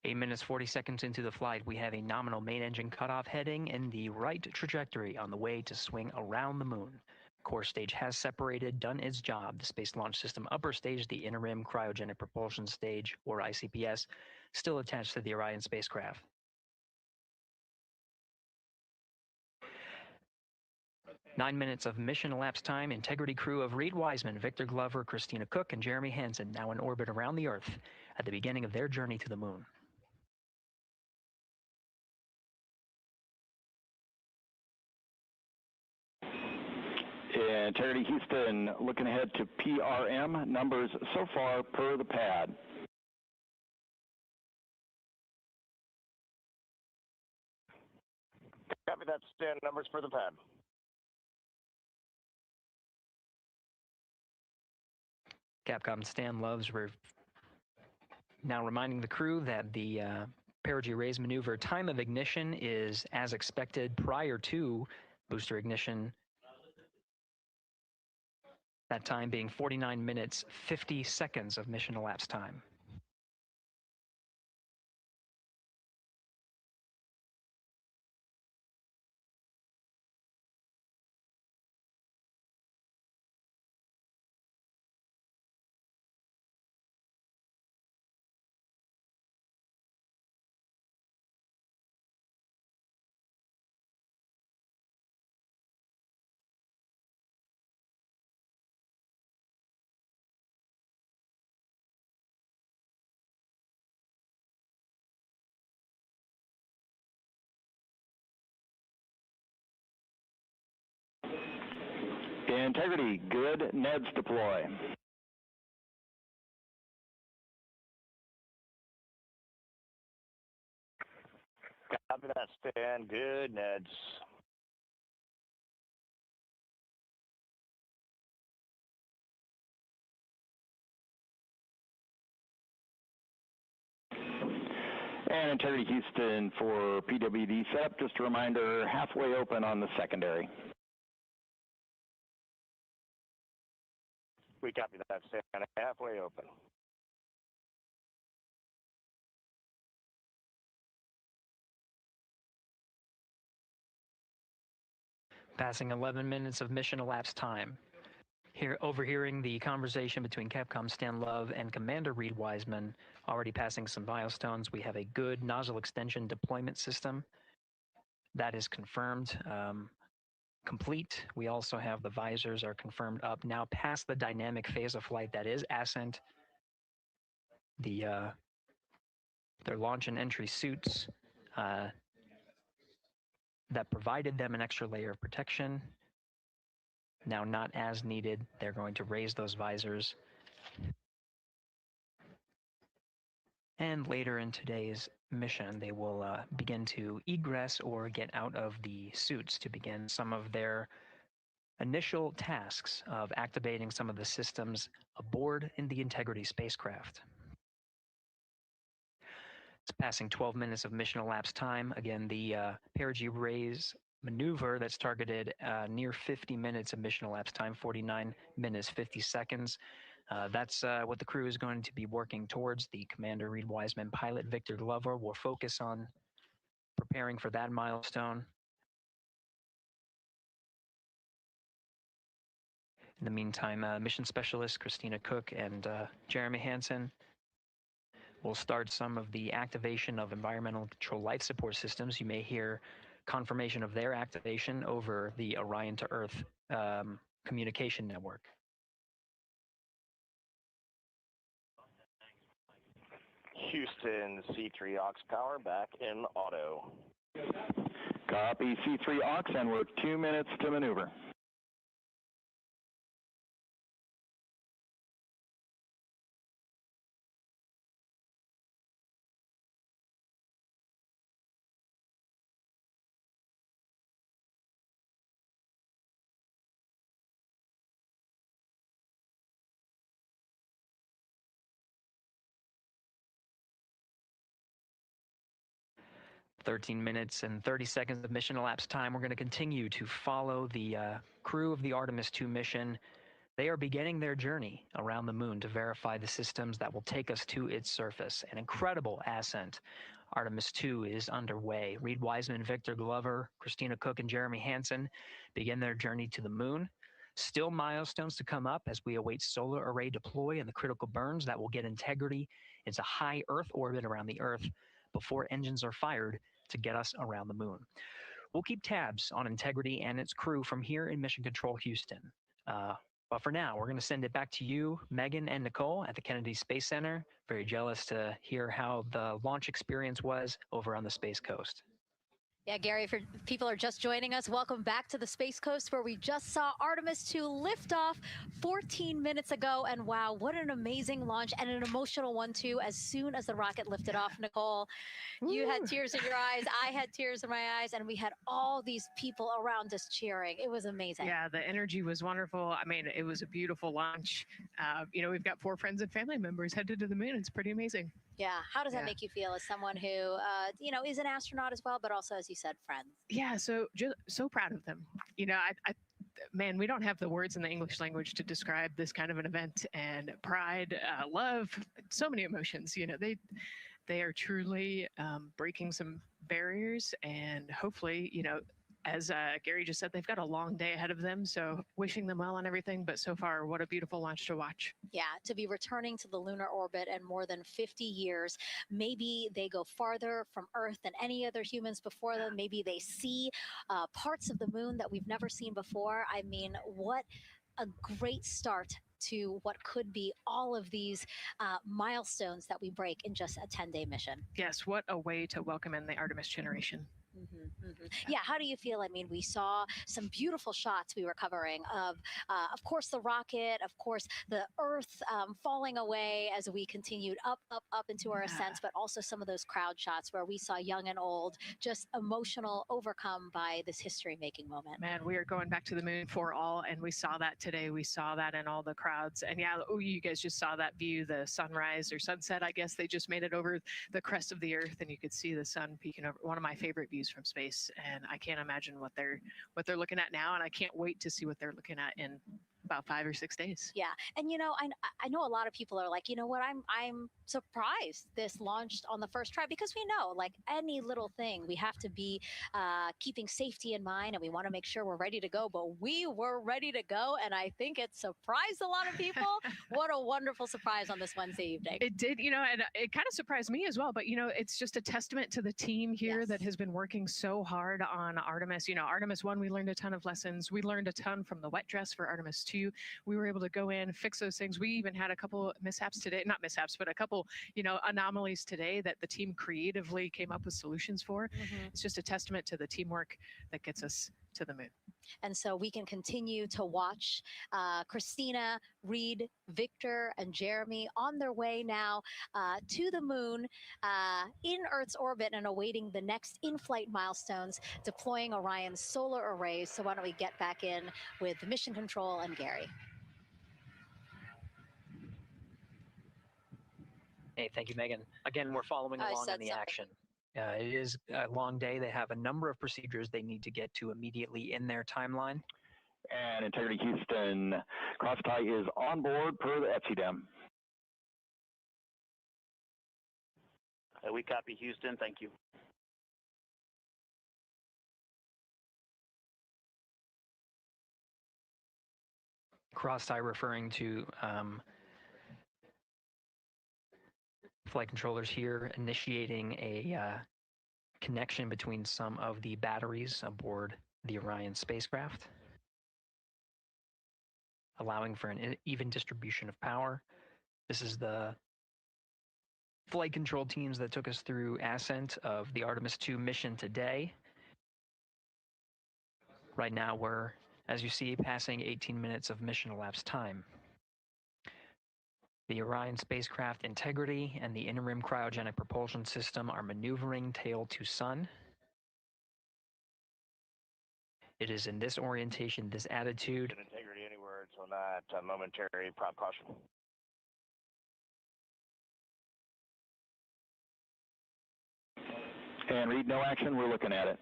Eight minutes, 40 seconds into the flight, we have a nominal main engine cutoff heading in the right trajectory on the way to swing around the moon. Core stage has separated, done its job. The Space Launch System upper stage, the interim cryogenic propulsion stage, or ICPS, still attached to the Orion spacecraft. Nine minutes of mission elapsed time. Integrity crew of Reed Wiseman, Victor Glover, Christina Cook, and Jeremy Hansen now in orbit around the Earth at the beginning of their journey to the moon. Integrity Houston, looking ahead to PRM numbers so far per the pad. Copy that, Stan. Numbers for the pad. Capcom Stan Loves, we're now reminding the crew that the perigee raise maneuver time of ignition is as expected prior to booster ignition. That time being 49 minutes, 50 seconds of mission elapsed time. integrity, good. Neds deploy. Copy that, Stan. Good, Neds. And integrity Houston for PWD setup. Just a reminder, halfway open on the secondary. We copy that, Stan. Halfway open. Passing 11 minutes of mission elapsed time. Here, overhearing the conversation between Capcom Stan Love and Commander Reed Wiseman, already passing some milestones. We have a good nozzle extension deployment system. That is confirmed, complete. We also have the visors are confirmed up. Now past the dynamic phase of flight, that is ascent. Their launch and entry suits that provided them an extra layer of protection. Now not as needed. They're going to raise those visors. And later in today's mission, they will begin to egress or get out of the suits to begin some of their initial tasks of activating some of the systems aboard in the Integrity spacecraft. It's passing 12 minutes of mission elapsed time. Again, the perigee raise maneuver that's targeted near 50 minutes of mission elapsed time, 49 minutes, 50 seconds. That's what the crew is going to be working towards. The Commander Reed Wiseman, pilot Victor Glover will focus on preparing for that milestone. In the meantime, mission specialist Christina Cook and Jeremy Hansen will start some of the activation of environmental control life support systems. You may hear confirmation of their activation over the Orion to Earth communication network. Houston, C3 aux power back in auto. Copy C3 aux, and we're 2 minutes to maneuver. "13 minutes and 30 seconds of mission elapsed time. We're going to continue to follow the crew of the Artemis 2 mission. They are beginning their journey around the moon to verify the systems that will take us to its surface. An incredible ascent. Artemis 2 is underway. Reed Wiseman, Victor Glover, Christina Cook, and Jeremy Hansen begin their journey to the moon. Still milestones to come up as we await solar array deploy and the critical burns that will get Integrity into high Earth orbit around the Earth before engines are fired to get us around the moon. We'll keep tabs on Integrity and its crew from here in Mission Control Houston. But for now, we're going to send it back to you, Megan and Nicole at the Kennedy Space Center. Very jealous to hear how the launch experience was over on the Space Coast. Yeah, Gary, if people are just joining us, welcome back to the Space Coast, where we just saw Artemis 2 lift off 14 minutes ago. And wow, what an amazing launch, and an emotional one too. As soon as the rocket lifted off, Nicole, you had tears in your eyes, I had tears in my eyes, and we had all these people around us cheering. It was amazing. Yeah, the energy was wonderful. I mean, it was a beautiful launch. You know, we've got 4 friends and family members headed to the moon. It's pretty amazing. Yeah. How does that make you feel as someone who, you know, is an astronaut as well, but also, as you said, friends? Yeah, so proud of them. You know, man, we don't have the words in the English language to describe this kind of an event, and pride, love, so many emotions. You know, they are truly breaking some barriers, and hopefully, you know, as Gary just said, they've got a long day ahead of them. So wishing them well on everything. But so far, what a beautiful launch to watch. Yeah, to be returning to the lunar orbit in more than 50 years. Maybe they go farther from Earth than any other humans before them. Maybe they see parts of the moon that we've never seen before. I mean, what a great start to what could be all of these milestones that we break in just a 10-day mission. Yes, what a way to welcome in the Artemis generation. Yeah, how do you feel? I mean, we saw some beautiful shots we were covering of course, the rocket, of course, the Earth falling away as we continued up into our ascent, but also some of those crowd shots where we saw young and old, just emotional, overcome by this history-making moment. Man, we are going back to the moon for all, and we saw that today. We saw that in all the crowds. And yeah, you guys just saw that view, the sunrise or sunset, I guess. They just made it over the crest of the Earth, and you could see the sun peeking over. One of my favorite views from space, and I can't imagine what they're looking at now, and I can't wait to see what they're looking at in about 5 or 6 days. Yeah, and I know a lot of people are like, you know what, I'm surprised this launched on the first try, because we know, like any little thing, we have to be keeping safety in mind, and we want to make sure we're ready to go. But we were ready to go, and I think it surprised a lot of people. What a wonderful surprise on this Wednesday evening. It did, and it kind of surprised me as well. But it's just a testament to the team here that has been working so hard on Artemis. Artemis 1, we learned a ton of lessons. We learned a ton from the wet dress for Artemis 2. We were able to go in, fix those things. We even had a couple mishaps today, not mishaps, but a couple, anomalies today that the team creatively came up with solutions for. It's just a testament to the teamwork that gets us to the moon. And so we can continue to watch Christina, Reed, Victor, and Jeremy on their way now to the moon in Earth's orbit and awaiting the next in-flight milestones, deploying Orion's solar arrays. So why don't we get back in with Mission Control and Gary. Hey, thank you, Megan. Again, we're following along on the action. It is a long day. They have a number of procedures they need to get to immediately in their timeline. And Integrity Houston, crosstie is on board per the FCDEM. We copy Houston. Thank you. Crosstie referring to flight controllers here initiating a connection between some of the batteries aboard the Orion spacecraft, allowing for an even distribution of power. This is the flight control teams that took us through ascent of the Artemis 2 mission today. Right now we're, as you see, passing 18 minutes of mission elapsed time. The Orion spacecraft integrity and the interim cryogenic propulsion system are maneuvering tail to sun. It is in this orientation, this attitude. Integrity, any words on that momentary prop caution? And Reed, no action, we're looking at it.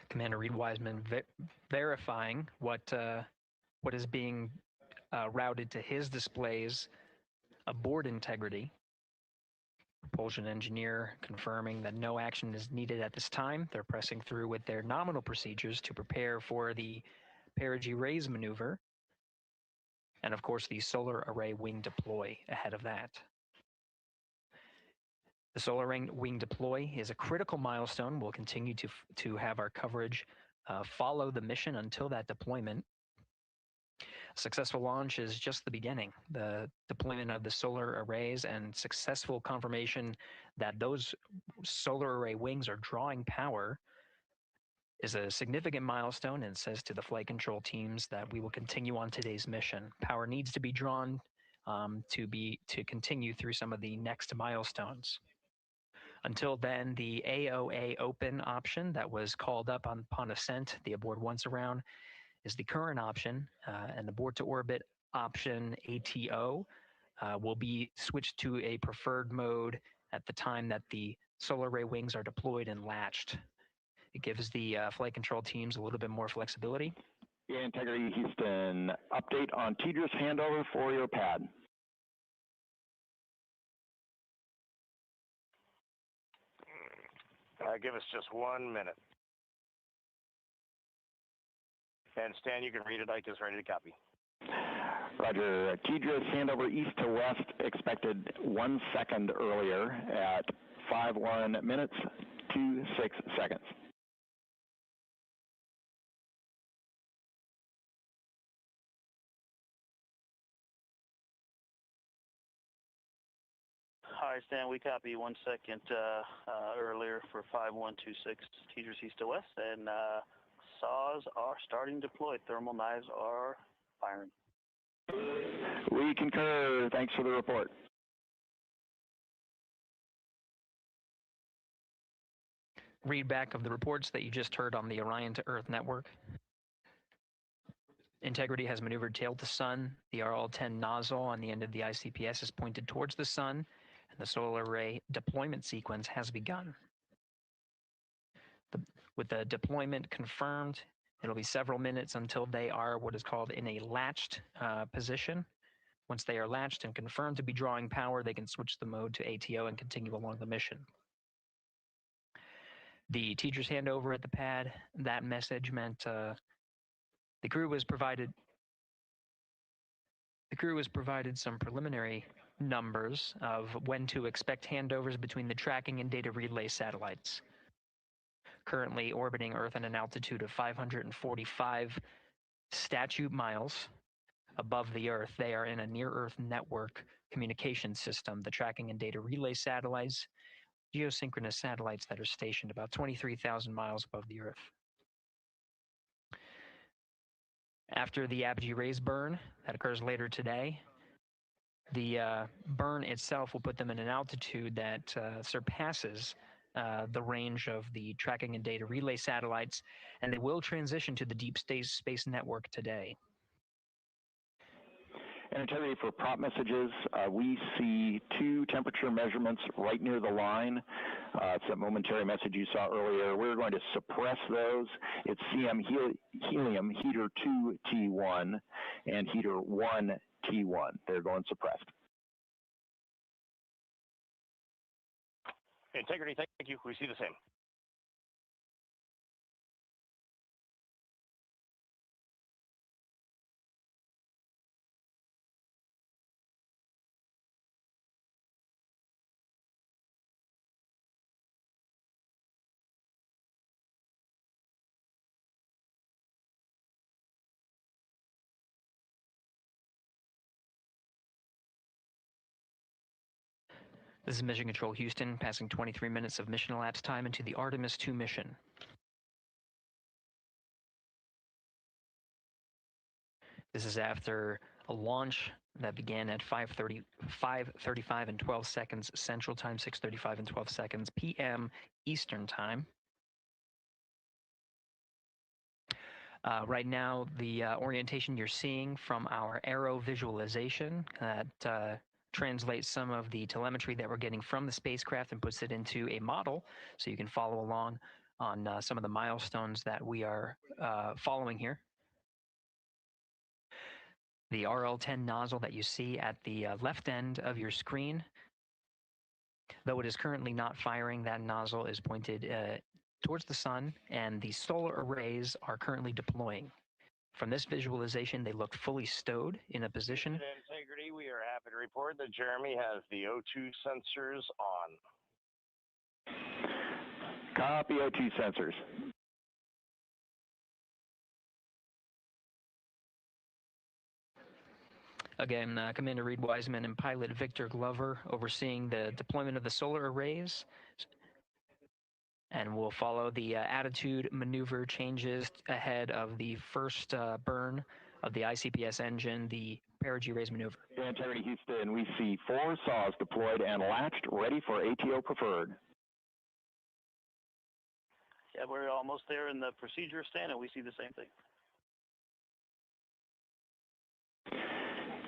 Commander Reed Wiseman verifying what is being routed to his displays aboard integrity. Propulsion engineer confirming that no action is needed at this time. They're pressing through with their nominal procedures to prepare for the perigee raise maneuver. And of course, the solar array wing deploy ahead of that. The solar wing deploy is a critical milestone. We'll continue to have our coverage follow the mission until that deployment. Successful launch is just the beginning. The deployment of the solar arrays and successful confirmation that those solar array wings are drawing power is a significant milestone, and says to the flight control teams that we will continue on today's mission. Power needs to be drawn to continue through some of the next milestones. Until then, the AOA open option that was called up upon ascent, the aboard once around, is the current option, and the board to orbit option ATO will be switched to a preferred mode at the time that the solar array wings are deployed and latched. It gives the flight control teams a little bit more flexibility. Integrity Houston, update on TDRS handover for your pad. Give us just 1 minute. And Stan, you can read it. Ike is ready to copy. Roger. TDRS handover east to west expected 1 second earlier at 5:1 minutes, 26 seconds. All right, Stan, we copy 1 second earlier for 5126 teachers east to west, and saws are starting to deploy. Thermal knives are firing. We concur. Thanks for the report. Readback of the reports that you just heard on the Orion to Earth network. Integrity has maneuvered tail to sun. The RL-10 nozzle on the end of the ICPS is pointed towards the sun, and the solar array deployment sequence has begun. With the deployment confirmed, it'll be several minutes until they are what is called in a latched position. Once they are latched and confirmed to be drawing power, they can switch the mode to ATO and continue along the mission. The teacher's handover at the pad, that message meant the crew was provided some preliminary numbers of when to expect handovers between the tracking and data relay satellites. Currently orbiting Earth at an altitude of 545 statute miles above the Earth, they are in a near-Earth network communication system. The tracking and data relay satellites, geosynchronous satellites that are stationed about 23,000 miles above the Earth. After the apogee rays burn, that occurs later today, the burn itself will put them in an altitude that surpasses the range of the tracking and data relay satellites, and they will transition to the deep space network today. And Integrity, for prop messages, we see 2 temperature measurements right near the line. It's that momentary message you saw earlier. We're going to suppress those. It's CM helium heater 2 T1 and heater 1 T1. They're going suppressed. Integrity, thank you. We see the same. This is Mission Control Houston, passing 23 minutes of mission elapsed time into the Artemis 2 mission. This is after a launch that began at 5:35 and 12 seconds Central Time, 6:35 and 12 seconds PM Eastern Time. Right now, the orientation you're seeing from our arrow visualization that translates some of the telemetry that we're getting from the spacecraft and puts it into a model so you can follow along on some of the milestones that we are following here. The RL-10 nozzle that you see at the left end of your screen, though it is currently not firing, that nozzle is pointed towards the sun, and the solar arrays are currently deploying. From this visualization, they look fully stowed in a position. Integrity, we are happy to report that Jeremy has the O2 sensors on. Copy O2 sensors. Again, Commander Reed Wiseman and pilot Victor Glover overseeing the deployment of the solar arrays. And we'll follow the attitude maneuver changes ahead of the first burn of the ICPS engine, the perigee raise maneuver. Integrity Houston, we see 4 saws deployed and latched, ready for ATO preferred. Yeah, we're almost there in the procedure stand, and we see the same thing.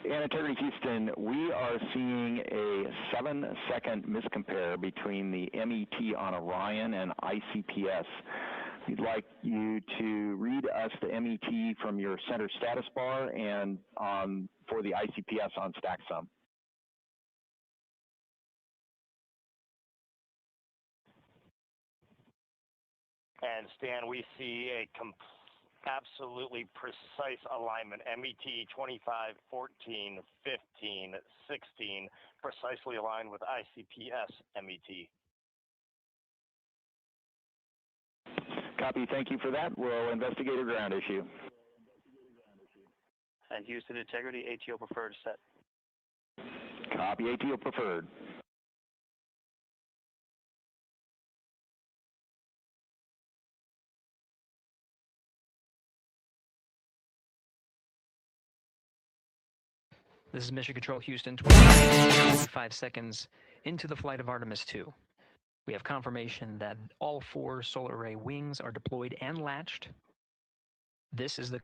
And Integrity Houston, we are seeing a 7-second miscompare between the MET on Orion and ICPS. We'd like you to read us the MET from your center status bar and for the ICPS on StackSum. And Stan, we see a absolutely precise alignment. MET 25, 14, 15, 16, precisely aligned with ICPS MET. Copy, thank you for that. We'll investigate a ground issue. And Houston Integrity, ATO preferred set. Copy, ATO preferred. This is Mission Control Houston, 25 seconds into the flight of Artemis 2. We have confirmation that all 4 solar array wings are deployed and latched. This is the